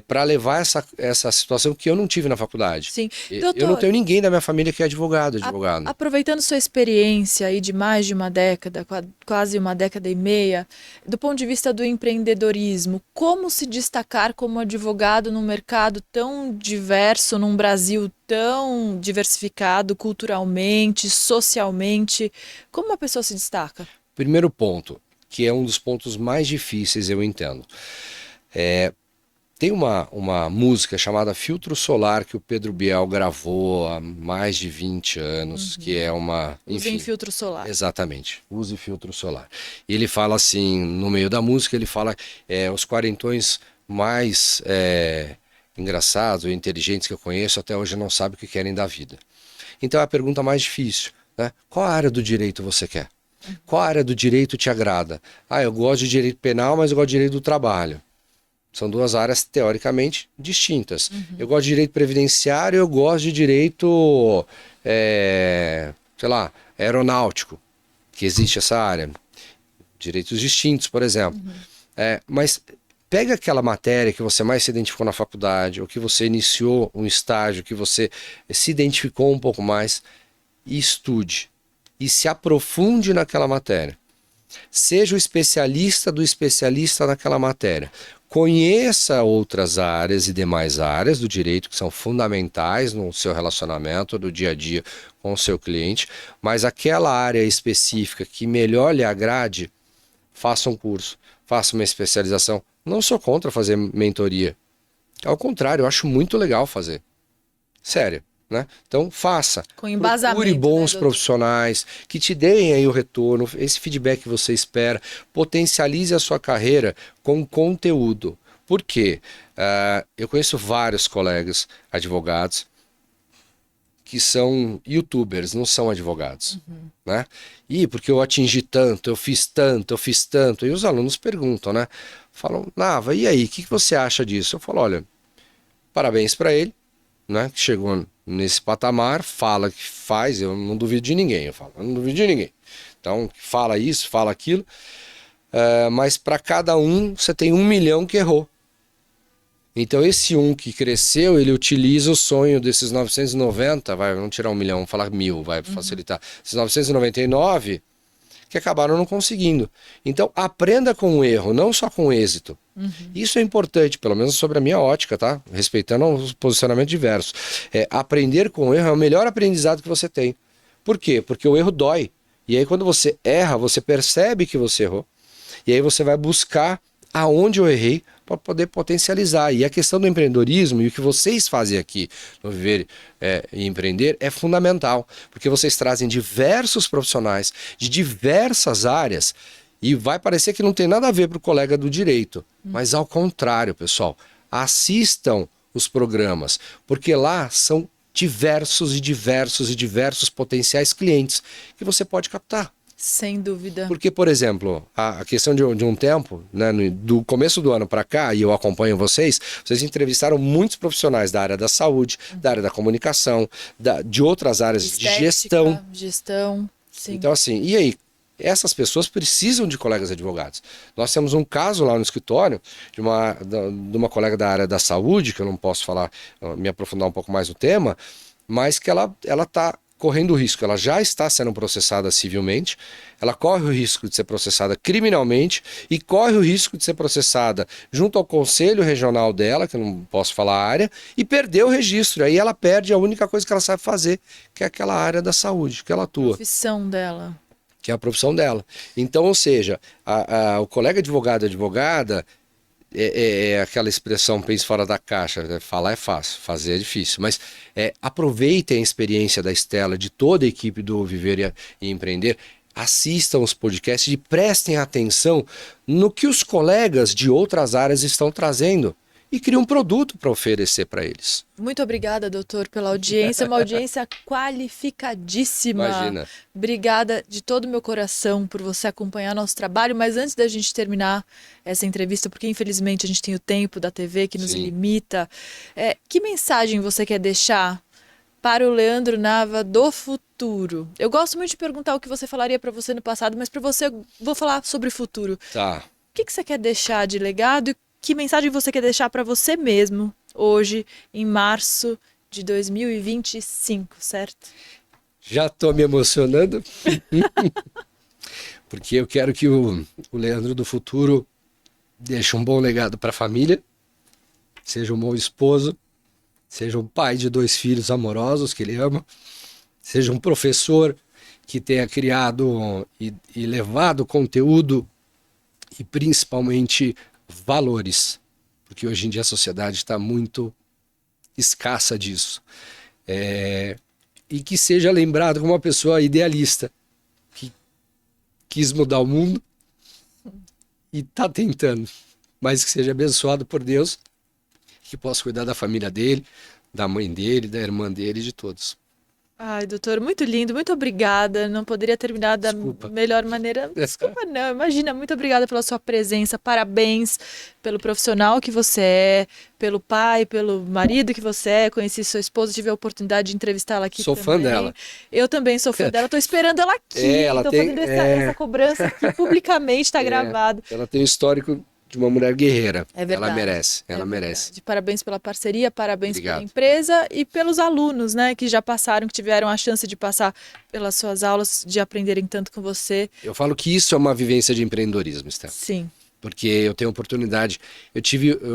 para levar essa situação que eu não tive na faculdade. Sim. Eu não tenho ninguém da minha família que é advogado. Aproveitando sua experiência aí de mais de uma década, quase uma década e meia, do ponto de vista do empreendedorismo, como se destacar como advogado num mercado tão diverso, num Brasil tão diversificado culturalmente, socialmente? Como uma pessoa se destaca? Primeiro ponto, que é um dos pontos mais difíceis, eu entendo. Tem uma música chamada Filtro Solar que o Pedro Bial gravou há mais de 20 anos, que é uma... Usem filtro solar. Exatamente, use filtro solar. E ele fala assim, no meio da música, ele fala os quarentões mais engraçados ou inteligentes que eu conheço até hoje não sabem o que querem da vida. Então é a pergunta mais difícil, né? Qual área do direito você quer? Qual área do direito te agrada? Eu gosto de direito penal, mas eu gosto de direito do trabalho. São duas áreas teoricamente distintas. Eu gosto de direito previdenciário, eu gosto de direito, sei lá, aeronáutico, que existe essa área. Direitos distintos, por exemplo. Mas pega aquela matéria que você mais se identificou na faculdade, ou que você iniciou um estágio, que você se identificou um pouco mais, e estude. E se aprofunde naquela matéria. Seja o especialista do especialista naquela matéria. Conheça outras áreas e demais áreas do direito que são fundamentais no seu relacionamento do dia a dia com o seu cliente, mas aquela área específica que melhor lhe agrade, faça um curso, faça uma especialização. Não sou contra fazer mentoria. Ao contrário, eu acho muito legal fazer. Sério. Né? Então faça, com embasamento, procure bons né, profissionais que te deem aí o retorno, esse feedback que você espera, potencialize a sua carreira com conteúdo. Por quê? Eu conheço vários colegas advogados que são youtubers, não são advogados, né? E porque eu atingi tanto, eu fiz tanto, e os alunos perguntam, né? Falam, Nava, e aí, o que você acha disso? Eu falo, olha, parabéns para ele, né? Que chegou nesse patamar, fala que faz, eu não duvido de ninguém, eu não duvido de ninguém. Então, fala isso, fala aquilo, mas para cada um, você tem 1 milhão que errou. Então, esse um que cresceu, ele utiliza o sonho desses 990, vamos tirar 1 milhão, vamos falar 1.000, vai facilitar. Esses 999 que acabaram não conseguindo. Então, aprenda com o erro, não só com o êxito. Isso é importante, pelo menos sobre a minha ótica, tá? Respeitando os posicionamentos diversos. Aprender com o erro é o melhor aprendizado que você tem. Por quê? Porque o erro dói. E aí, quando você erra, você percebe que você errou. E aí você vai buscar aonde eu errei para poder potencializar. E a questão do empreendedorismo e o que vocês fazem aqui no Viver e Empreender é fundamental, porque vocês trazem diversos profissionais de diversas áreas e vai parecer que não tem nada a ver para o colega do direito, mas ao contrário, pessoal, assistam os programas, porque lá são diversos e diversos e diversos potenciais clientes que você pode captar. Sem dúvida. Porque, por exemplo, a questão de um tempo, né, do começo do ano para cá, e eu acompanho vocês entrevistaram muitos profissionais da área da saúde, da área da comunicação, de outras áreas Estética, de gestão. Gestão, sim. Então, assim, e aí? Essas pessoas precisam de colegas advogados. Nós temos um caso lá no escritório de uma colega da área da saúde, que eu não posso falar, me aprofundar um pouco mais no tema, mas que ela está correndo o risco, ela já está sendo processada civilmente, ela corre o risco de ser processada criminalmente e corre o risco de ser processada junto ao conselho regional dela, que eu não posso falar a área, e perder o registro. Aí ela perde a única coisa que ela sabe fazer, que é aquela área da saúde, que ela atua. Profissão dela. Que é a profissão dela. Então, ou seja, o colega advogado e advogada é aquela expressão pense fora da caixa, né? Falar é fácil, fazer é difícil, mas aproveitem a experiência da Estela, de toda a equipe do Viver e Empreender, assistam os podcasts e prestem atenção no que os colegas de outras áreas estão trazendo e criem um produto para oferecer para eles. Muito obrigada, doutor, pela audiência, uma audiência qualificadíssima. Imagina. Obrigada de todo o meu coração por você acompanhar nosso trabalho, mas antes da gente terminar essa entrevista, porque infelizmente a gente tem o tempo da TV que nos limita, que mensagem você quer deixar para o Leandro Nava do futuro? Eu gosto muito de perguntar o que você falaria para você no passado, mas para você eu vou falar sobre o futuro. Tá. O que você quer deixar de legado e que mensagem você quer deixar para você mesmo hoje, em março de 2025, certo? Já estou me emocionando, porque eu quero que o Leandro do futuro deixe um bom legado para a família, seja um bom esposo, seja um pai de 2 filhos amorosos que ele ama, seja um professor que tenha criado e levado conteúdo e principalmente valores, porque hoje em dia a sociedade está muito escassa disso. E que seja lembrado como uma pessoa idealista, que quis mudar o mundo e está tentando, mas que seja abençoado por Deus, que possa cuidar da família dele, da mãe dele, da irmã dele e de todos. Ai, doutor, muito lindo, muito obrigada. Não poderia terminar da melhor maneira. Desculpa, não. Imagina, muito obrigada pela sua presença. Parabéns pelo profissional que você é, pelo pai, pelo marido que você é. Conheci sua esposa, tive a oportunidade de entrevistá-la aqui Sou também. fã dela. Eu também sou fã dela. Estou esperando ela aqui. Estou fazendo essa cobrança aqui publicamente, está gravado. Ela tem um histórico de uma mulher guerreira. É verdade. Ela merece. Parabéns pela parceria, parabéns Obrigado. pela empresa e pelos alunos, né, que já passaram, que tiveram a chance de passar pelas suas aulas, de aprenderem tanto com você. Eu falo que isso é uma vivência de empreendedorismo, Estela. Sim. Porque eu tenho oportunidade.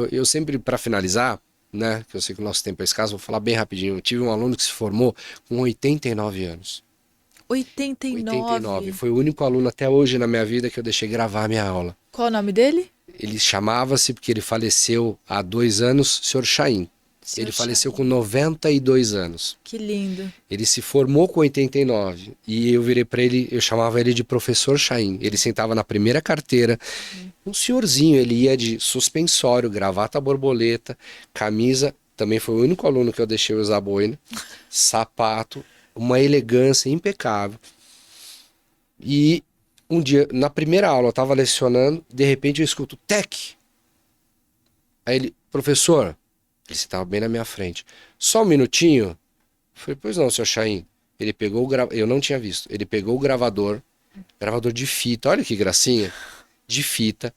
Eu sempre, para finalizar, né, que eu sei que o nosso tempo é escasso, vou falar bem rapidinho. Eu tive um aluno que se formou com 89 anos. 89. Foi o único aluno até hoje na minha vida que eu deixei gravar a minha aula. Qual o nome dele? Ele chamava-se, porque ele faleceu há 2 anos, Sr. Chaim. Ele faleceu com 92 anos. Que lindo. Ele se formou com 89 e eu virei para ele, eu chamava ele de professor Chaim. Ele sentava na primeira carteira, um senhorzinho, ele ia de suspensório, gravata borboleta, camisa, também foi o único aluno que eu deixei usar boina, sapato, uma elegância impecável. E um dia, na primeira aula, eu estava lecionando, de repente eu escuto TEC. Aí ele, professor, ele estava bem na minha frente. Só um minutinho. Eu falei, pois não, senhor Chaim. Ele pegou eu não tinha visto. Ele pegou o gravador de fita, olha que gracinha, de fita.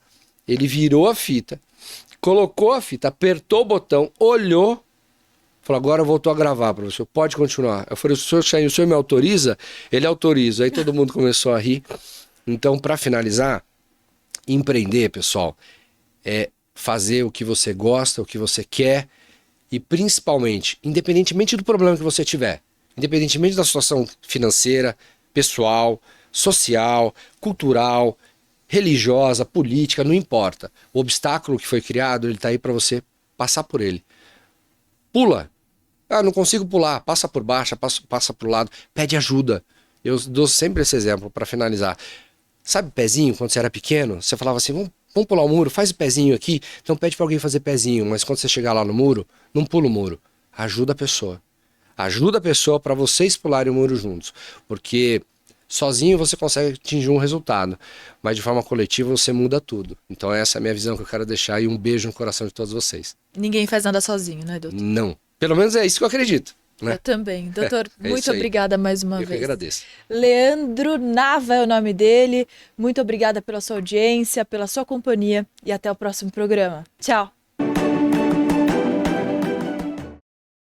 Ele virou a fita, colocou a fita, apertou o botão, olhou, falou, agora voltou a gravar, professor, pode continuar. Eu falei, senhor Chaim, o senhor me autoriza? Ele autoriza. Aí todo mundo começou a rir. Então, para finalizar, empreender, pessoal, é fazer o que você gosta, o que você quer e principalmente, independentemente do problema que você tiver, independentemente da situação financeira, pessoal, social, cultural, religiosa, política, não importa. O obstáculo que foi criado, ele está aí para você passar por ele. Pula. Ah, não consigo pular. Passa por baixo, passa por lado. Pede ajuda. Eu dou sempre esse exemplo para finalizar. Sabe pezinho, quando você era pequeno? Você falava assim, vamos pular o muro, faz o pezinho aqui. Então pede para alguém fazer pezinho. Mas quando você chegar lá no muro, não pula o muro. Ajuda a pessoa. Ajuda a pessoa para vocês pularem o muro juntos. Porque sozinho você consegue atingir um resultado. Mas de forma coletiva você muda tudo. Então essa é a minha visão que eu quero deixar. E um beijo no coração de todos vocês. Ninguém faz nada sozinho, né, doutor? Não. Pelo menos é isso que eu acredito. Né? Eu também. Doutor, É muito isso aí. obrigada mais uma Eu que vez. agradeço. Leandro Nava é o nome dele. Muito obrigada pela sua audiência, pela sua companhia e até o próximo programa. Tchau!